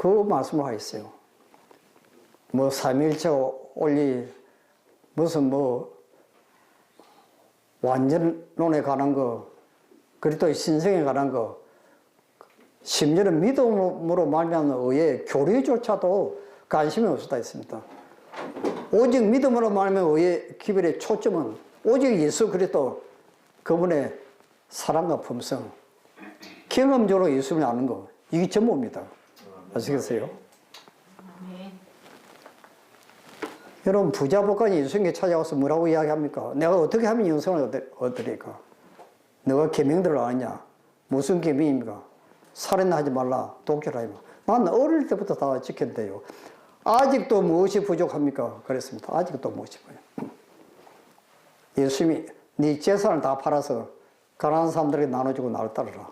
그 말씀을 하셨어요. 뭐 삼일체 올리 무슨 뭐 완전론에 관한 거, 그리스도의 신성에 관한 거, 심지어는 믿음으로 말미암는 의의 교리조차도 관심이 없었다 했습니다. 오직 믿음으로 말미암는 의의 기별의 초점은 오직 예수 그리스도 그분의 사랑과 품성, 경험적으로 예수님을 아는 거, 이게 전부입니다. 아시겠어요? 여러분, 부자 복간이 예수님께 찾아와서 뭐라고 이야기합니까? 내가 어떻게 하면 영생을 얻으리까? 너가 계명들을 아느냐? 무슨 계명입니까? 살인하지 말라, 독질하지 말라. 난 어릴 때부터 다 지켰는데요. 아직도 무엇이 부족합니까? 그랬습니다. 아직도 무엇이 부족합니까? 예수님이 네 재산을 다 팔아서 가난한 사람들에게 나눠주고 나를 따르라.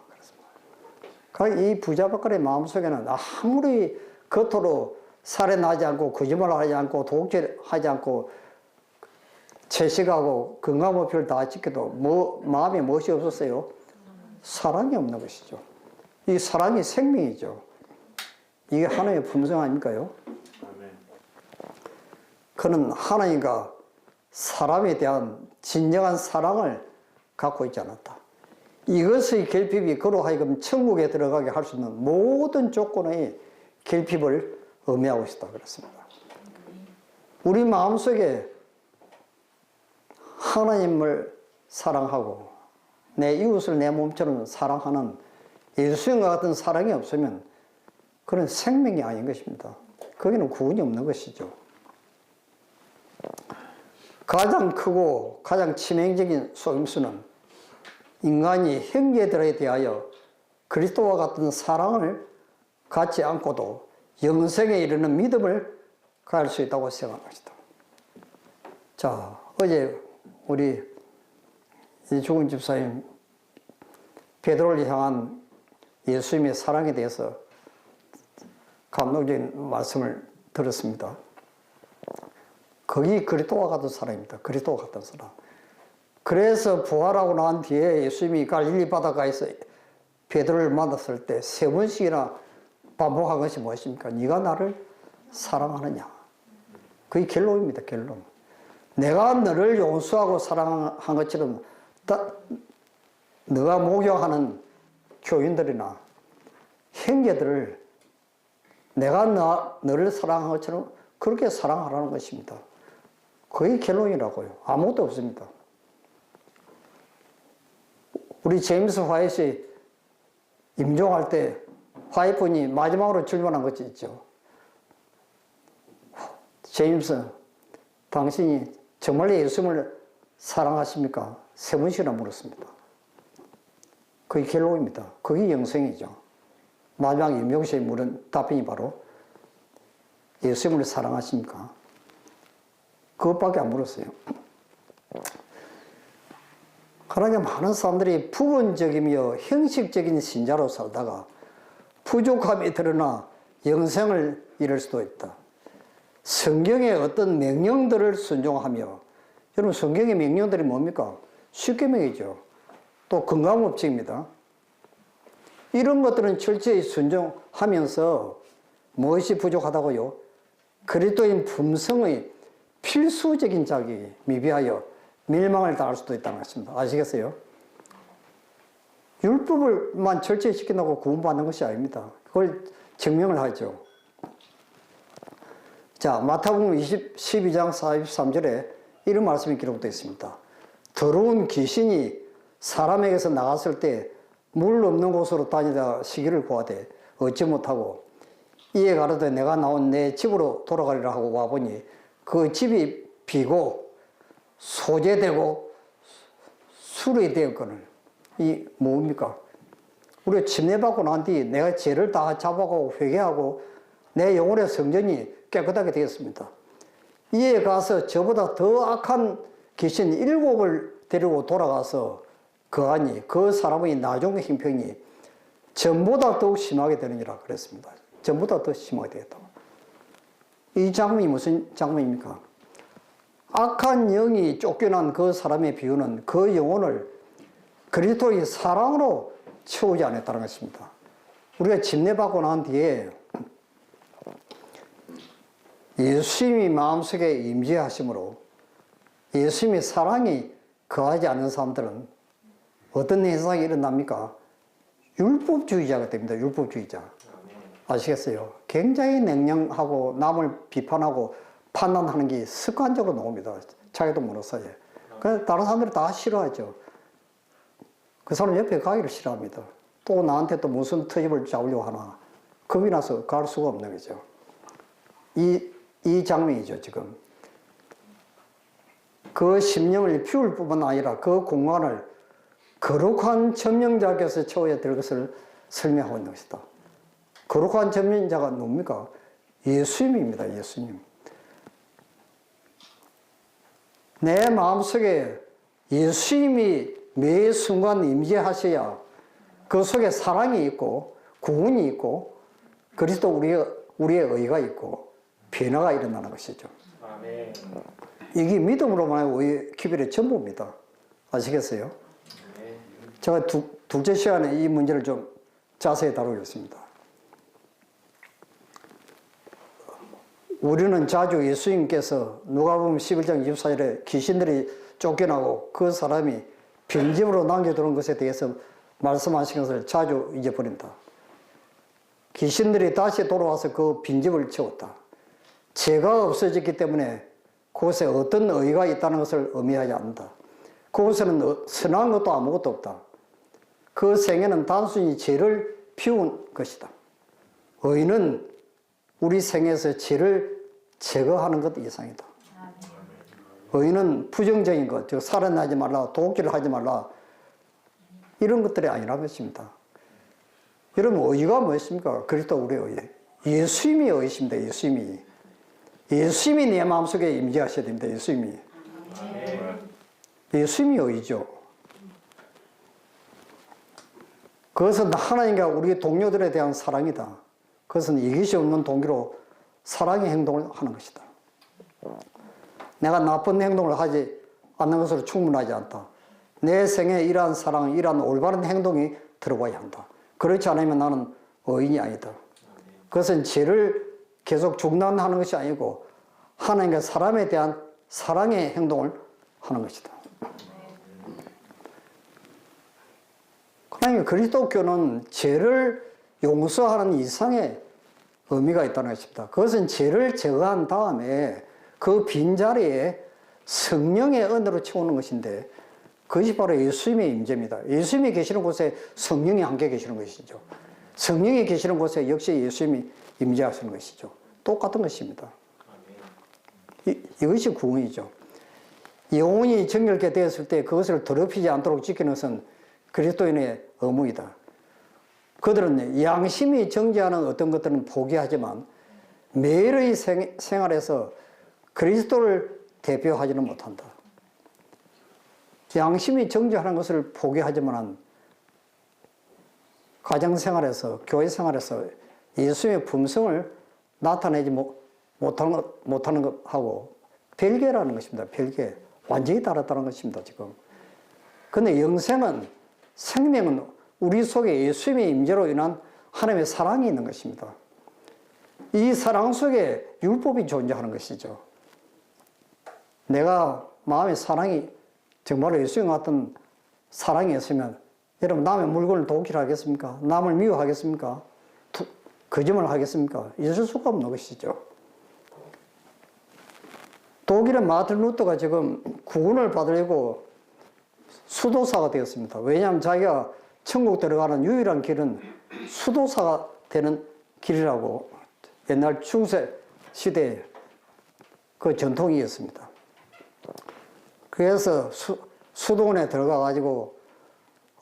이 부자박간의 마음속에는 아무리 겉으로 살인하지 않고 거짓말하지 않고 독재하지 않고 채식하고 건강 목표를 다 지켜도 마음에 무엇이 없었어요? 사랑이 없는 것이죠. 이 사랑이 생명이죠. 이게 하나님의 품성 아닙니까요? 그는 하나님과 사람에 대한 진정한 사랑을 갖고 있지 않았다. 이것의 결핍이 그로 하여금 천국에 들어가게 할 수 있는 모든 조건의 결핍을 의미하고 있다 그랬습니다. 우리 마음속에 하나님을 사랑하고 내 이웃을 내 몸처럼 사랑하는 예수님과 같은 사랑이 없으면 그런 생명이 아닌 것입니다. 거기는 구원이 없는 것이죠. 가장 크고 가장 치명적인 속임수는 인간이 형제들에 대하여 그리스도와 같은 사랑을 갖지 않고도 영생에 이르는 믿음을 가질 수 있다고 생각하는 것이다. 자, 어제 우리 죽은 집사님 베드로를 향한 예수님의 사랑에 대해서 감동적인 말씀을 들었습니다. 거기 그리스도와 같은 사랑입니다. 그리스도와 같은 사랑. 그래서 부활하고 난 뒤에 예수님이 갈릴리 바닷가에서 베드로를 만났을 때 3번씩이나 반복한 것이 무엇입니까? 네가 나를 사랑하느냐. 그게 결론입니다. 결론. 내가 너를 용서하고 사랑한 것처럼 너가 목욕하는 교인들이나 형제들을 내가 너를 사랑한 것처럼 그렇게 사랑하라는 것입니다. 그게 결론이라고요. 아무것도 없습니다. 우리 제임스 화이트이 임종할 때 화이트분이 마지막으로 질문한 것이 있죠. 제임스, 당신이 정말 예수님을 사랑하십니까? 3번씩이나 물었습니다. 그게 결론입니다. 그게 영생이죠. 마지막 임종시에 물은 답변이 바로 예수님을 사랑하십니까? 그것밖에 안 물었어요. 그러니까 많은 사람들이 부분적이며 형식적인 신자로 살다가 부족함이 드러나 영생을 잃을 수도 있다. 성경의 어떤 명령들을 순종하며 여러분 성경의 명령들이 뭡니까? 십계명이죠. 또 건강법칙입니다. 이런 것들은 철저히 순종하면서 무엇이 부족하다고요? 그리스도인 품성의 필수적인 자격이 미비하여 멸망을 당할 수도 있다는 것입니다. 아시겠어요? 율법을만 철저히 지킨다고 구원받는 것이 아닙니다. 그걸 증명을 하죠. 자, 마태복음 12장 43절에 이런 말씀이 기록되어 있습니다. 더러운 귀신이 사람에게서 나갔을 때 물 없는 곳으로 다니다 시기를 구하되 얻지 못하고 이에 가로되 내가 나온 내 집으로 돌아가리라 하고 와보니 그 집이 비고 소재되고 술이 되었거늘. 이 뭡니까? 우리가 침례받고 난 뒤 내가 죄를 다 잡아가고 회개하고 내 영혼의 성전이 깨끗하게 되었습니다. 이에 가서 저보다 더 악한 귀신 7을 데리고 돌아가서 거하니 그 사람의 나중 형편이 전보다 더욱 심하게 되느니라 그랬습니다. 전보다 더 심하게 되겠다고. 이 장면이 무슨 장면입니까? 악한 영이 쫓겨난 그 사람의 비유는 그 영혼을 그리스도의 사랑으로 채우지 않았다는 것입니다. 우리가 침례받고 난 뒤에 예수님이 마음속에 임재하심으로 예수님의 사랑이 거하지 않는 사람들은 어떤 현상이 일어납니까? 율법주의자가 됩니다. 율법주의자. 아시겠어요? 굉장히 냉정하고 남을 비판하고 판단하는 게 습관적으로 나옵니다. 자기도 모르겠어요. 그래서 다른 사람들이 다 싫어하죠. 그 사람 옆에 가기를 싫어합니다. 또 나한테 또 무슨 트집을 잡으려고 하나. 겁이 나서 갈 수가 없는 거죠. 이 장면이죠, 지금. 그 심령을 피울 뿐만 아니라 그 공간을 거룩한 점령자께서 채워야 될 것을 설명하고 있는 것이다. 거룩한 점령자가 누굽니까? 예수님입니다. 예수님. 내 마음속에 예수님이 매 순간 임재하셔야 그 속에 사랑이 있고 구원이 있고 그리스도 우리의 의가 있고 변화가 일어나는 것이죠. 아멘. 이게 믿음으로만 의의 기별의 전부입니다. 아시겠어요? 제가 둘째 시간에 이 문제를 좀 자세히 다루겠습니다. 우리는 자주 예수님께서 누가복음 11장 24절에 귀신들이 쫓겨나고 그 사람이 빈집으로 남겨두는 것에 대해서 말씀하신 것을 자주 잊어버린다. 귀신들이 다시 돌아와서 그 빈집을 채웠다. 죄가 없어졌기 때문에 그곳에 어떤 의가 있다는 것을 의미하지 않는다. 그곳에는 선한 것도 아무것도 없다. 그 생애는 단순히 죄를 피운 것이다. 의는 우리 생에서 죄를 제거하는 것 이상이다. 의는 부정적인 것, 즉 살인하지 말라, 도끼를 하지 말라 이런 것들이 아니라는 것입니다. 여러분 의가 무엇입니까? 그리스도 우리의 의. 예수님이 의이십니다. 예수님이. 예수님이 내 마음속에 임재하셔야 됩니다. 예수님이. 예수님이 의죠. 그것은 하나님과 우리 동료들에 대한 사랑이다. 그것은 이것이 없는 동기로 사랑의 행동을 하는 것이다. 내가 나쁜 행동을 하지 않는 것으로 충분하지 않다. 내 생에 이러한 사랑, 이러한 올바른 행동이 들어가야 한다. 그렇지 않으면 나는 의인이 아니다. 그것은 죄를 계속 중단하는 것이 아니고 하나님과 사람에 대한 사랑의 행동을 하는 것이다. 그러니까 그리스도교는 죄를 용서하는 이상의 의미가 있다는 것입니다. 그것은 죄를 제거한 다음에 그 빈자리에 성령의 은혜로 채우는 것인데 그것이 바로 예수님의 임재입니다. 예수님이 계시는 곳에 성령이 함께 계시는 것이죠. 성령이 계시는 곳에 역시 예수님이 임재하시는 것이죠. 똑같은 것입니다. 이것이 구원이죠. 영혼이 정결케 되었을 때 그것을 더럽히지 않도록 지키는 것은 그리스도인의 의무이다. 그들은 양심이 정죄하는 어떤 것들은 포기하지만 매일의 생활에서 그리스도를 대표하지는 못한다. 양심이 정죄하는 것을 포기하지만 가정생활에서 교회 생활에서 예수님의 품성을 나타내지 못하는 것하고 별개라는 것입니다. 별개. 완전히 다르다는 것입니다, 지금. 근데 영생은, 생명은 우리 속에 예수님의 임재로 인한 하나님의 사랑이 있는 것입니다. 이 사랑 속에 율법이 존재하는 것이죠. 내가 마음의 사랑이 정말로 예수님 같은 사랑이 있으면 여러분 남의 물건을 도끼하겠습니까? 남을 미워하겠습니까? 거짓말을 하겠습니까? 있을 수가 없는 것이죠. 독일의 마틴 루터가 지금 구원을 받으려고 수도사가 되었습니다. 왜냐하면 자기가 천국 들어가는 유일한 길은 수도사가 되는 길이라고 옛날 중세 시대에 그 전통이었습니다. 그래서 수도원에 들어가 가지고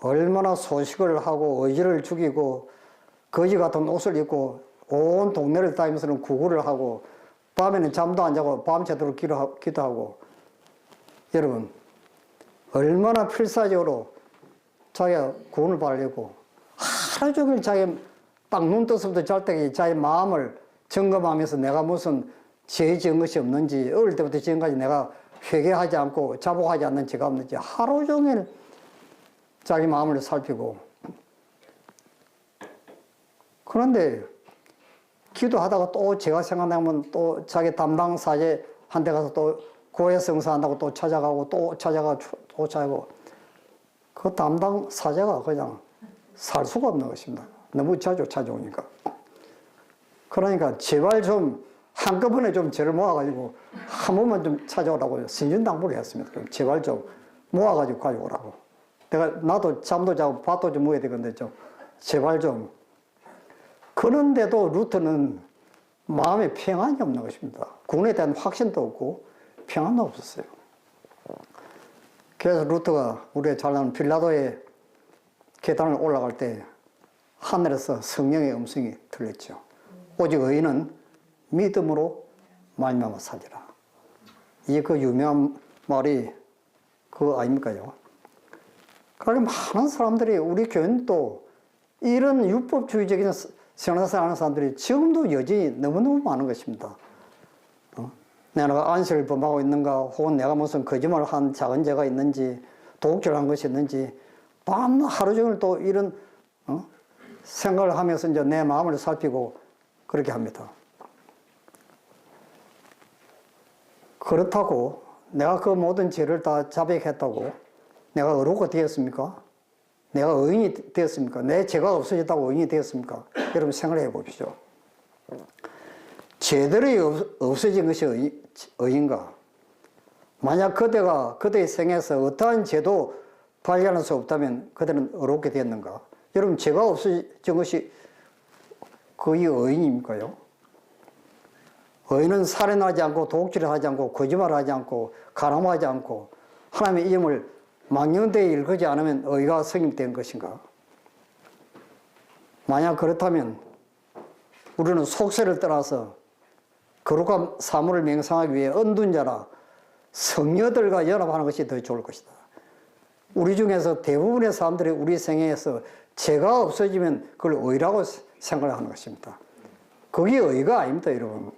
얼마나 소식을 하고 의지를 죽이고 거지 같은 옷을 입고 온 동네를 다니면서는 구걸을 하고 밤에는 잠도 안 자고 밤새도록 기도하고 여러분 얼마나 필사적으로 자기가 구원을 받으려고 하루 종일 자기 딱 눈 떠서부터 잘 때까지 자기 마음을 점검하면서 내가 무슨 죄 지은 것이 없는지 어릴 때부터 지금까지 내가 회개하지 않고 자복하지 않는 죄가 없는지 하루 종일 자기 마음을 살피고 그런데 기도하다가 또 제가 생각나면 또 자기 담당 사제한테 가서 또 고해성사한다고 또 찾아가고 또 찾아가고 그 담당 사제가 그냥 살 수가 없는 것입니다. 너무 자주 찾아오니까. 그러니까 제발 좀 한꺼번에 좀 죄를 모아가지고 한 번만 좀 찾아오라고 신신당부를 했습니다. 제발 좀 모아가지고 가져오라고. 나도 잠도 자고 밥도 좀 먹어야 되겠는데 좀 제발 좀. 그런데도 루터는 마음에 평안이 없는 것입니다. 구원에 대한 확신도 없고 평안도 없었어요. 그래서 루터가 우리가 잘 아는 빌라도의 계단을 올라갈 때 하늘에서 성령의 음성이 들렸죠. 오직 의인은 믿음으로 말미암아 살리라. 이게 그 유명한 말이 그거 아닙니까요? 그러니까 많은 사람들이 우리 교인도 이런 율법주의적인 생활을 하는 사람들이 지금도 여전히 너무너무 많은 것입니다. 내가 안식을 범하고 있는가 혹은 내가 무슨 거짓말을 한 작은 죄가 있는지 도둑질을 한 것이 있는지 밤 하루 종일 또 이런 생각을 하면서 이제 내 마음을 살피고 그렇게 합니다. 그렇다고 내가 그 모든 죄를 다 자백했다고 내가 의롭게 되었습니까? 내가 의인이 되었습니까? 내 죄가 없어졌다고 의인이 되었습니까? 여러분 생각해 보십시오. 죄들이 없어진 것이 의인가? 만약 그대의 생에서 어떠한 죄도 발견할 수 없다면 그대는 의롭게 되었는가? 여러분 죄가 없어진 것이 거의 의인입니까요? 의인은 살인하지 않고 도둑질을 하지 않고 거짓말하지 않고 가늠하지 않고 하나님의 이름을 망령되이 일컫지 않으면 의가 성립된 것인가? 만약 그렇다면 우리는 속세를 떠나서 거룩한 사물을 맹상하기 위해 언둔 자라 성녀들과 연합하는 것이 더 좋을 것이다. 우리 중에서 대부분의 사람들이 우리 생애에서 죄가 없어지면 그걸 의라고 생각하는 것입니다. 그게 의가 아닙니다, 여러분.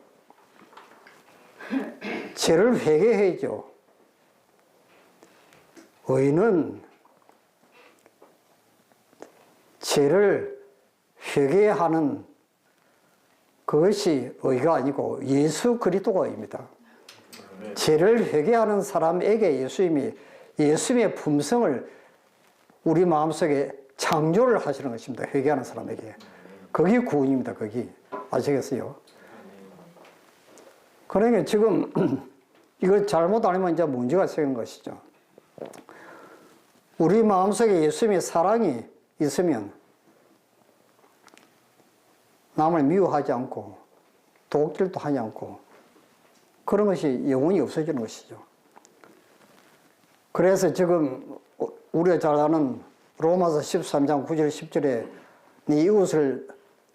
죄를 회개해야죠. 의는 죄를 회개하는 그것이 의가 아니고 예수 그리스도가 의입니다. 죄를 회개하는 사람에게 예수님의 품성을 우리 마음속에 창조를 하시는 것입니다. 회개하는 사람에게. 그게 구원입니다. 그게. 아시겠어요? 그러니까 지금 이거 잘못 알면 이제 문제가 생기는 것이죠. 우리 마음속에 예수님의 사랑이 있으면 남을 미워하지 않고 도둑질도 하지 않고 그런 것이 영원히 없어지는 것이죠. 그래서 지금 우리가 잘 아는 로마서 13장 9절 10절에 네 이웃을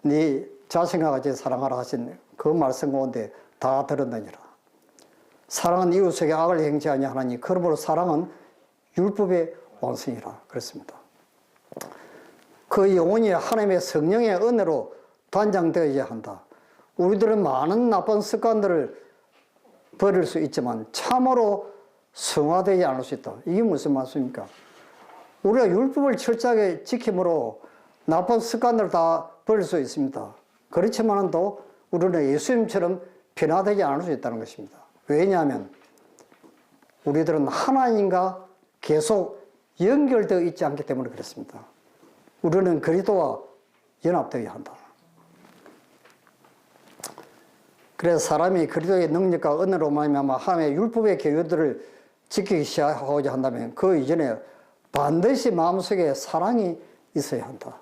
네 자신과 같이 사랑하라 하신 그 말씀 가운데 다 들었느니라. 사랑은 이웃에게 악을 행치 아니하나니 그러므로 사랑은 율법의 완성이라 그랬습니다. 그 영혼이 하나님의 성령의 은혜로 단장되어야 한다. 우리들은 많은 나쁜 습관들을 버릴 수 있지만 참으로 성화되지 않을 수 있다. 이게 무슨 말씀입니까? 우리가 율법을 철저하게 지킴으로 나쁜 습관을 다 버릴 수 있습니다. 그렇지만은 또 우리는 예수님처럼 변화되지 않을 수 있다는 것입니다. 왜냐하면 우리들은 하나님과 계속 연결되어 있지 않기 때문에 그렇습니다. 우리는 그리스도와 연합되어야 한다. 그래서 사람이 그리스도의 능력과 은혜로 말미암아 하나님의 율법의 계율들을 지키기 시작하고자 한다면 그 이전에 반드시 마음속에 사랑이 있어야 한다.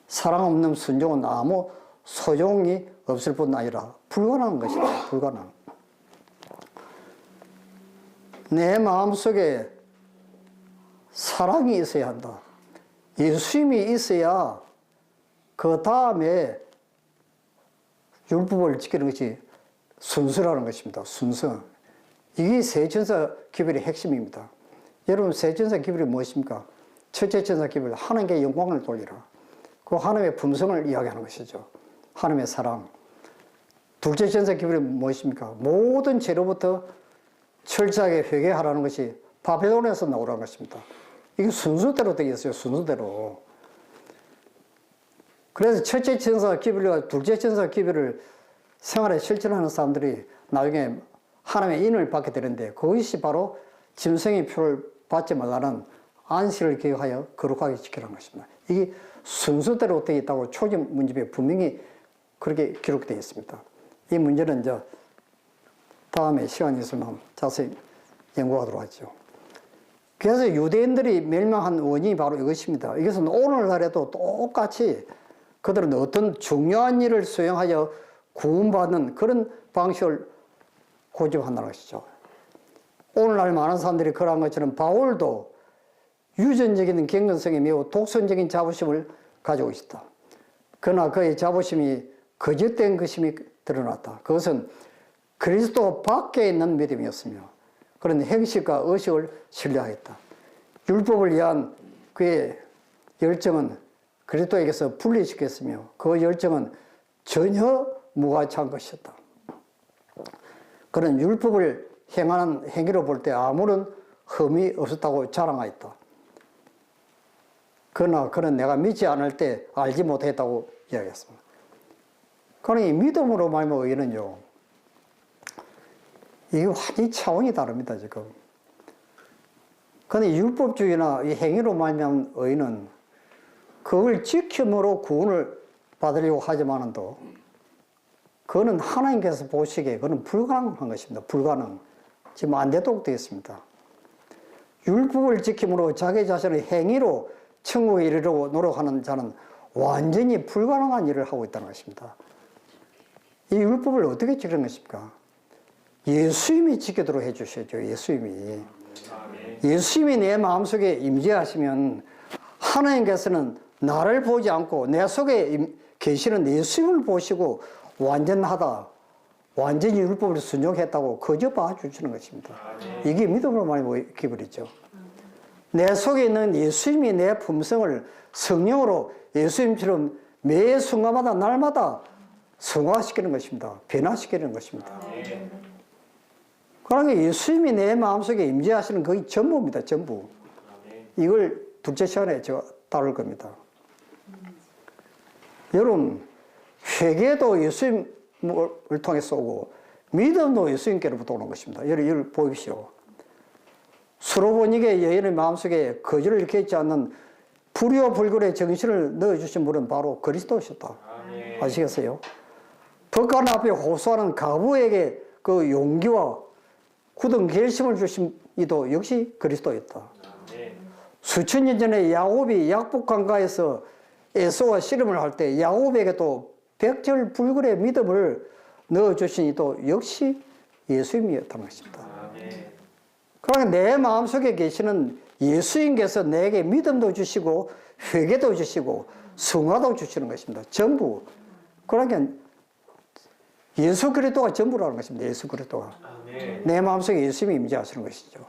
사랑 없는 순종은 아무 소용이 없을 뿐 아니라 불가능한 것이다. 불가능. 내 마음속에 사랑이 있어야 한다. 예수님이 있어야 그 다음에 율법을 지키는 것이 순서라는 것입니다. 순서. 이게 세 천사 기별의 핵심입니다. 여러분, 세 천사 기별이 무엇입니까? 첫째 천사 기별, 하나님께 영광을 돌리라. 그 하나님의 품성을 이야기하는 것이죠. 하나님의 사랑. 둘째 천사 기별이 무엇입니까? 모든 죄로부터 철저하게 회개하라는 것이 바벨론에서 나오라는 것입니다. 이게 순서대로 되어 있어요. 순서대로. 그래서 첫째 천사 기별과 둘째 천사 기별을 생활에 실천하는 사람들이 나중에 하나님의 인을 받게 되는데 그것이 바로 짐승의 표를 받지 말라는 안식을 기억하여 거룩하게 지키라는 것입니다. 이게 순서대로 되어 있다고 초기 문집에 분명히 그렇게 기록되어 있습니다. 이 문제는 이제 다음에 시간이 있으면 자세히 연구하도록 하죠. 그래서 유대인들이 멸망한 원인이 바로 이것입니다. 이것은 오늘날에도 똑같이 그들은 어떤 중요한 일을 수행하여 구원받는 그런 방식을 고집한다는 것이죠. 오늘날 많은 사람들이 그러한 것처럼 바울도 유전적인 경건성에 매우 독선적인 자부심을 가지고 있다. 그러나 그의 자부심이 거짓된 것임이 드러났다. 그것은 그리스도 밖에 있는 믿음이었으며 그런 행식과 의식을 신뢰하였다. 율법을 위한 그의 열정은 그리스도에게서 분리시켰으며 그 열정은 전혀 무가치한 것이었다. 그는 율법을 행하는 행위로 볼 때 아무런 흠이 없었다고 자랑하였다. 그러나 그는 내가 믿지 않을 때 알지 못했다고 이야기했습니다. 그러니 믿음으로 말하면 의는요, 이게 완전히 차원이 다릅니다, 지금. 그런데 율법주의나 이 행위로 말하면 의는 그걸 지킴으로 구원을 받으려고 하지만은 또 그거는 하나님께서 보시기에 그건 불가능한 것입니다. 불가능. 지금 안 되도록 되어 있습니다. 율법을 지킴으로 자기 자신의 행위로 천국에 이르려고 노력하는 자는 완전히 불가능한 일을 하고 있다는 것입니다. 이 율법을 어떻게 지키는 것입니까? 예수님이 지키도록 해주셔야죠. 예수님이. 예수님이 내 마음속에 임재하시면 하나님께서는 나를 보지 않고 내 속에 계시는 예수님을 보시고 완전하다, 완전히 율법을 순종했다고 거저 봐주시는 것입니다. 이게 믿음으로 말하면 기분이죠. 내 속에 있는 예수님이 내 품성을 성령으로 예수님처럼 매 순간마다 날마다 성화시키는 것입니다. 변화시키는 것입니다. 그러니까 예수님이 내 마음속에 임재하시는 거의 전부입니다. 전부. 이걸 둘째 시간에 제가 다룰 겁니다. 여러분, 회개도 예수님을 통해서 오고 믿음도 예수님께로부터 오는 것입니다. 이걸 보십시오. 수로보니게 여인의 마음속에 거절을 일으키지 않는 불의와 불결의 정신을 넣어주신 분은 바로 그리스도셨다. 아시겠어요? 법관 앞에 호소하는 가부에게 그 용기와 굳은 결심을 주신 이도 역시 그리스도였다. 수천 년 전에 야곱이 약복강가에서 에서와 씨름을 할 때 야곱에게 또 백절불굴의 믿음을 넣어주신 이도 역시 예수님이었다는 것입니다. 그러니까 내 마음속에 계시는 예수님께서 내게 믿음도 주시고 회개도 주시고 성화도 주시는 것입니다. 전부. 그러니까 예수 그리스도가 전부라는 것입니다. 예수 그리스도가. 내 마음속에 예수님이 임재하시는 것이죠.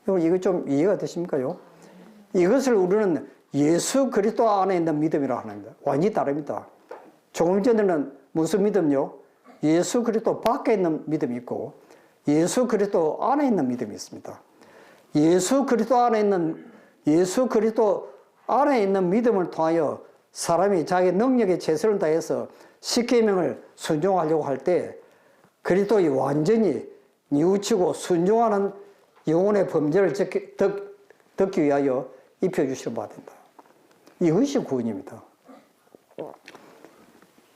이거 좀 이해가 되십니까요? 이것을 우리는 예수 그리스도 안에 있는 믿음이라고 합니다. 완전히 다릅니다. 조금 전에는 무슨 믿음요? 예수 그리스도 밖에 있는 믿음이 있고 예수 그리스도 안에 있는 믿음이 있습니다. 예수 그리스도 안에 있는 믿음을 통하여 사람이 자기 능력에 최선을 다해서 십계명을 순종하려고 할 때 그리스도의 완전히 뉘우치고 순종하는 영혼의 범죄를 듣기 위하여 입혀주시는 바가 된다. 이것이 구원입니다.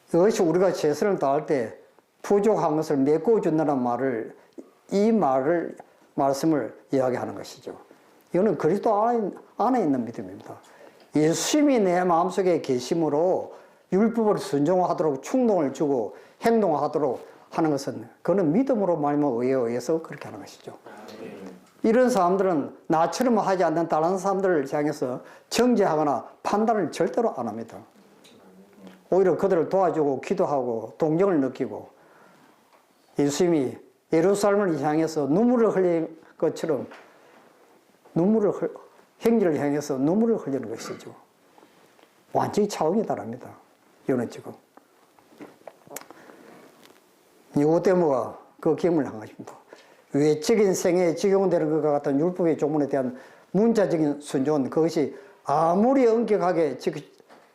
이것이 우리가 최선을 다할 때 부족한 것을 메꿔준다는 말씀을 이야기하는 것이죠. 이거는 그리스도 안에 있는 믿음입니다. 예수님이 내 마음속에 계심으로 율법을 순종하도록 충동을 주고 행동하도록 하는 것은 그는 믿음으로 말미암아 의해서 그렇게 하는 것이죠. 이런 사람들은 나처럼 하지 않는 다른 사람들을 향해서 정죄하거나 판단을 절대로 안 합니다. 오히려 그들을 도와주고 기도하고 동정을 느끼고 예수님이 예루살렘을 향해서 눈물을 흘린 것처럼 행위를 향해서 눈물을 흘리는 것이죠. 완전히 차원이 다릅니다. 이거는 지금. 니고데모가 그 기험을 한 것입니다. 외적인 생애에 적용되는 것과 같은 율법의 조문에 대한 문자적인 순종은 그것이 아무리 엄격하게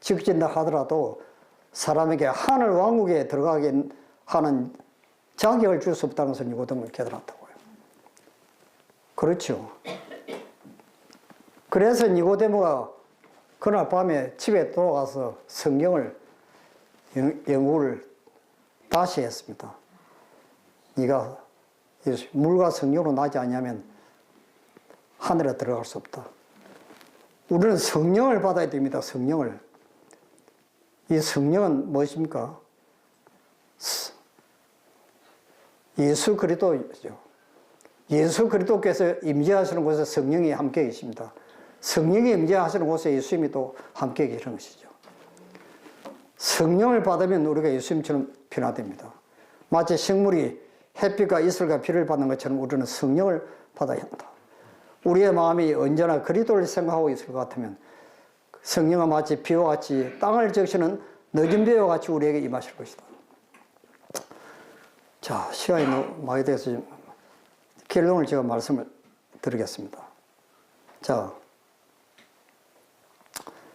지켜진다 하더라도 사람에게 하늘 왕국에 들어가게 하는 자격을 줄 수 없다는 것을 니고데모는 깨달았다고요. 그렇죠. 그래서 니고데모가 그날 밤에 집에 돌아가서 성경을 연구를 다시 했습니다. 네가 물과 성령으로 나지 않냐면 하늘에 들어갈 수 없다. 우리는 성령을 받아야 됩니다. 성령을. 이 성령은 무엇입니까? 예수 그리스도죠. 예수 그리스도께서 임재하시는 곳에 성령이 함께 계십니다. 성령이 임재하시는 곳에 예수님이 또 함께 계시는 것이죠. 성령을 받으면 우리가 예수님처럼 변화됩니다. 마치 식물이 햇빛과 이슬과 비를 받는 것처럼 우리는 성령을 받아야 한다. 우리의 마음이 언제나 그리스도를 생각하고 있을 것 같으면 성령은 마치 비와 같이 땅을 적시는 늦은 비와 같이 우리에게 임하실 것이다. 자, 시간이 너무 많이 돼서 결론을 제가 말씀을 드리겠습니다. 자,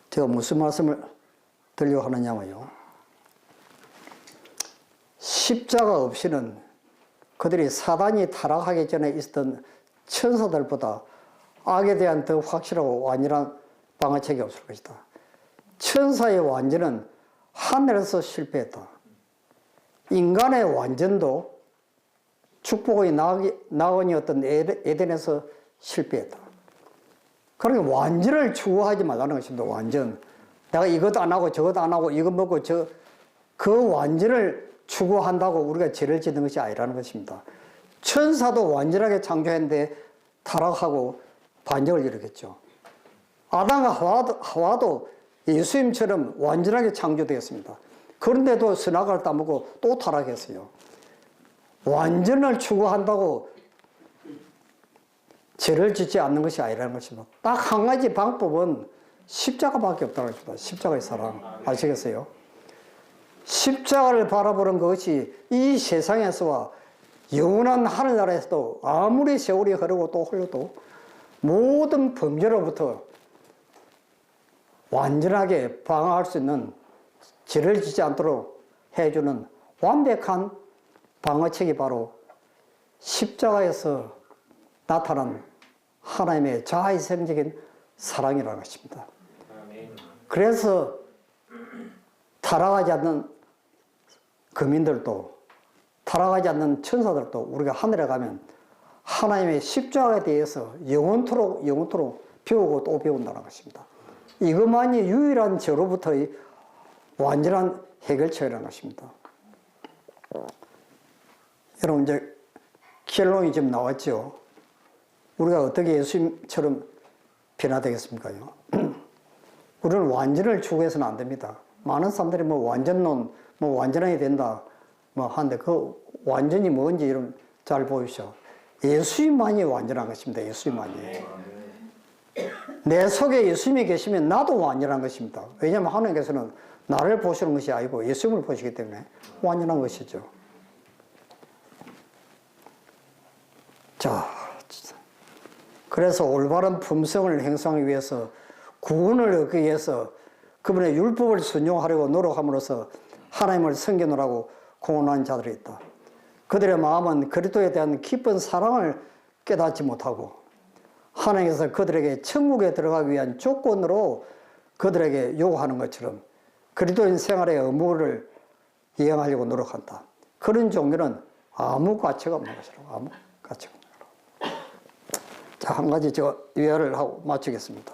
제가 무슨 말씀을 드리려고 하느냐면요. 십자가 없이는 그들이 사단이 타락하기 전에 있었던 천사들보다 악에 대한 더 확실하고 완전한 방어책이 없을 것이다. 천사의 완전은 하늘에서 실패했다. 인간의 완전도 축복의 낙원이었던 에덴에서 실패했다. 그러니까 완전을 추구하지 말라는 것입니다. 완전. 내가 이것도 안 하고 저것도 안 하고 이거 먹고 그 완전을 추구한다고 우리가 죄를 짓는 것이 아니라는 것입니다. 천사도 완전하게 창조했는데 타락하고 반역을 일으켰죠. 아담과 하와도 예수님처럼 완전하게 창조되었습니다. 그런데도 선악을 따먹고 또 타락했어요. 완전을 추구한다고 죄를 짓지 않는 것이 아니라는 것입니다. 딱 한 가지 방법은 십자가밖에 없다는 것입니다. 십자가의 사랑. 아시겠어요? 십자가를 바라보는 것이 이 세상에서와 영원한 하늘나라에서도 아무리 세월이 흐르고 또 흘러도 모든 범죄로부터 완전하게 방어할 수 있는 죄를 짓지 않도록 해주는 완벽한 방어책이 바로 십자가에서 나타난 하나님의 자의성적인 사랑이라는 것입니다. 그래서 타락하지 않는 거민들도 타락하지 않는 천사들도 우리가 하늘에 가면 하나님의 십자가에 대해서 영원토록 배우고 또 배운다는 것입니다. 이것만이 유일한 죄로부터의 완전한 해결책이라는 것입니다. 여러분 이제 결론이 지금 나왔죠. 우리가 어떻게 예수님처럼 변화되겠습니까요? 우리는 완전을 추구해서는 안 됩니다. 많은 사람들이 완전론, 완전해야 된다, 하는데 그 완전히 뭔지 이런 잘 보이시죠. 예수님만이 완전한 것입니다. 예수님만이. 내 속에 예수님이 계시면 나도 완전한 것입니다. 왜냐하면 하나님께서는 나를 보시는 것이 아니고 예수님을 보시기 때문에 완전한 것이죠. 그래서 올바른 품성을 행사하기 위해서 구원을 얻기 위해서 그분의 율법을 순종하려고 노력함으로써 하나님을 섬기느라고 공헌한 자들이 있다. 그들의 마음은 그리스도에 대한 깊은 사랑을 깨닫지 못하고 하나님께서 그들에게 천국에 들어가기 위한 조건으로 그들에게 요구하는 것처럼 그리스도인 생활의 의무를 이행하려고 노력한다. 그런 종교는 아무 가치가 없는 것이라고. 아무 가치가 없는 것이라고. 자, 한 가지 제가 요약을 하고 마치겠습니다.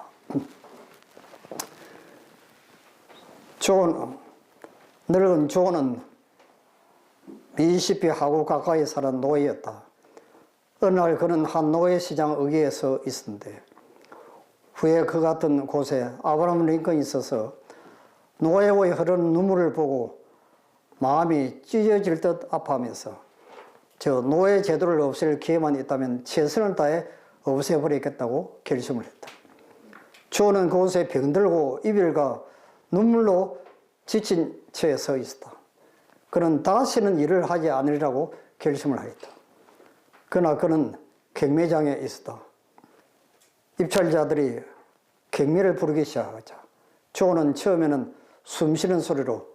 늙은 조는 미시피 하고 가까이 사는 노예였다. 어느 날 그는 한 노예시장 의기에 서 있었는데 후에 그 같은 곳에 아브라함 링컨이 있어서 노예의 흐르는 눈물을 보고 마음이 찢어질 듯 아파하면서 저 노예 제도를 없앨 기회만 있다면 최선을 다해 없애버리겠다고 결심을 했다. 조는 그곳에 병들고 이별과 눈물로 지친 채 서 있었다. 그는 다시는 일을 하지 않으리라고 결심을 하였다. 그러나 그는 경매장에 있었다. 입찰자들이 경매를 부르기 시작하자 조는 처음에는 숨쉬는 소리로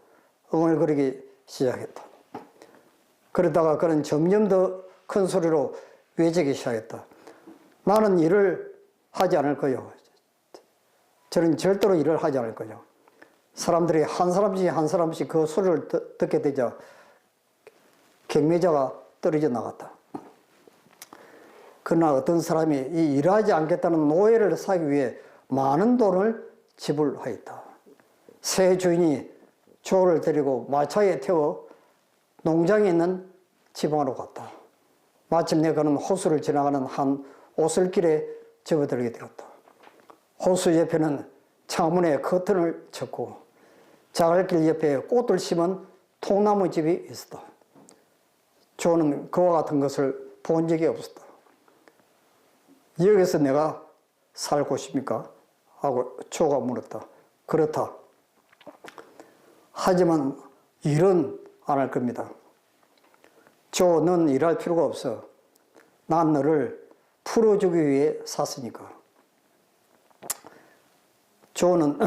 응얼거리기 시작했다. 그러다가 그는 점점 더 큰 소리로 외치기 시작했다. 나는 일을 하지 않을 거요. 저는 절대로 일을 하지 않을 거요. 사람들이 한 사람씩 그 소리를 듣게 되자 경매자가 떨어져 나갔다. 그러나 어떤 사람이 이 일하지 않겠다는 노예를 사기 위해 많은 돈을 지불하였다. 새 주인이 조를 데리고 마차에 태워 농장에 있는 지방으로 갔다. 마침내 그는 호수를 지나가는 한 오솔길에 접어들게 되었다. 호수 옆에는 창문에 커튼을 쳤고 자갈길 옆에 꽃을 심은 통나무 집이 있었다. 조는 그와 같은 것을 본 적이 없었다. 여기서 내가 살 곳입니까? 하고 조가 물었다. 그렇다. 하지만 일은 안 할 겁니다. 조, 넌 일할 필요가 없어. 난 너를 풀어주기 위해 샀으니까. 조는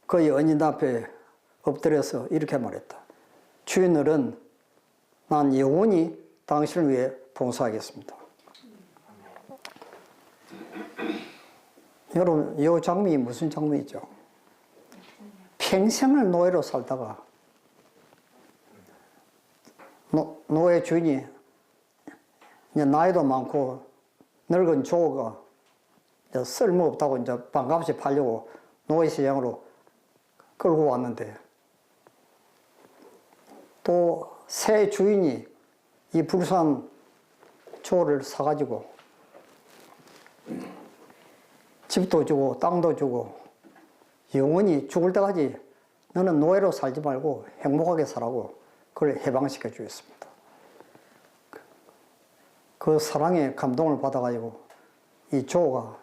그 연인 앞에 엎드려서 이렇게 말했다. 주인어른, 난 영원히 당신을 위해 봉사하겠습니다. 여러분, 이 장면이 무슨 장면이죠? 평생을 노예로 살다가 노예 주인이 이제 나이도 많고 늙은 조가 쓸모없다고 이제 반값에 팔려고 노예 시장으로 끌고 왔는데 또 새 주인이 이 불쌍한 조를 사가지고 집도 주고 땅도 주고 영원히 죽을 때까지 너는 노예로 살지 말고 행복하게 살라고 그걸 해방시켜 주었습니다. 그 사랑에 감동을 받아가지고 이 조가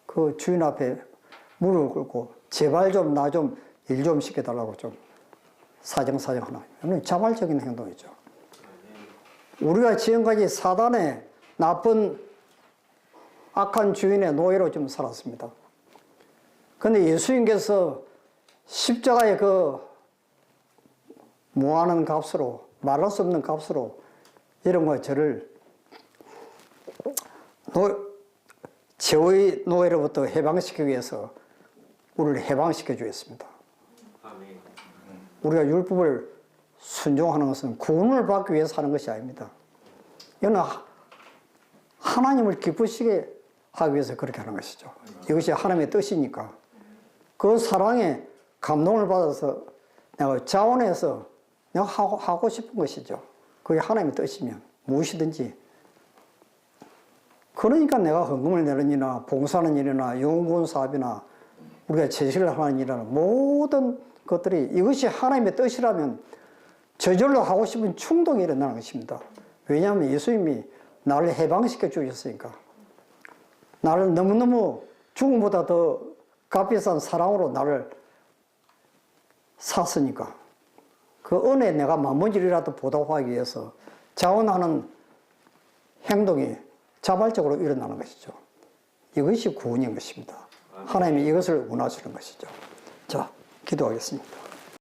그 주인 앞에 무릎을 꿇고 제발 좀 나 좀 일 좀 시켜달라고 좀 사정하나. 자발적인 행동이죠. 우리가 지금까지 사단의 나쁜 악한 주인의 노예로 좀 살았습니다. 그런데 예수님께서 십자가의 그 무한한 값으로 말할 수 없는 값으로 이런 저를 죄의 노예로부터 해방시키기 위해서 우리를 해방시켜 주었습니다. 우리가 율법을 순종하는 것은 구원을 받기 위해서 하는 것이 아닙니다. 이건 하나님을 기쁘시게 하기 위해서 그렇게 하는 것이죠. 이것이 하나님의 뜻이니까. 그 사랑에 감동을 받아서 내가 자원해서 내가 하고 싶은 것이죠. 그게 하나님의 뜻이면 무엇이든지. 그러니까 내가 헌금을 내는 일이나 봉사하는 일이나 연구원 사업이나 우리가 제시를 하는 일이나 모든 것들이 이것이 하나님의 뜻이라면 저절로 하고 싶은 충동이 일어나는 것입니다. 왜냐하면 예수님이 나를 해방시켜 주셨으니까. 나를 너무너무 죽음보다 더 값비싼 사랑으로 나를 샀으니까. 그 은혜에 내가 만번질이라도 보답하기 위해서 자원하는 행동이 자발적으로 일어나는 것이죠. 이것이 구원인 것입니다. 하나님이 이것을 원하시는 것이죠. 자, 기도하겠습니다.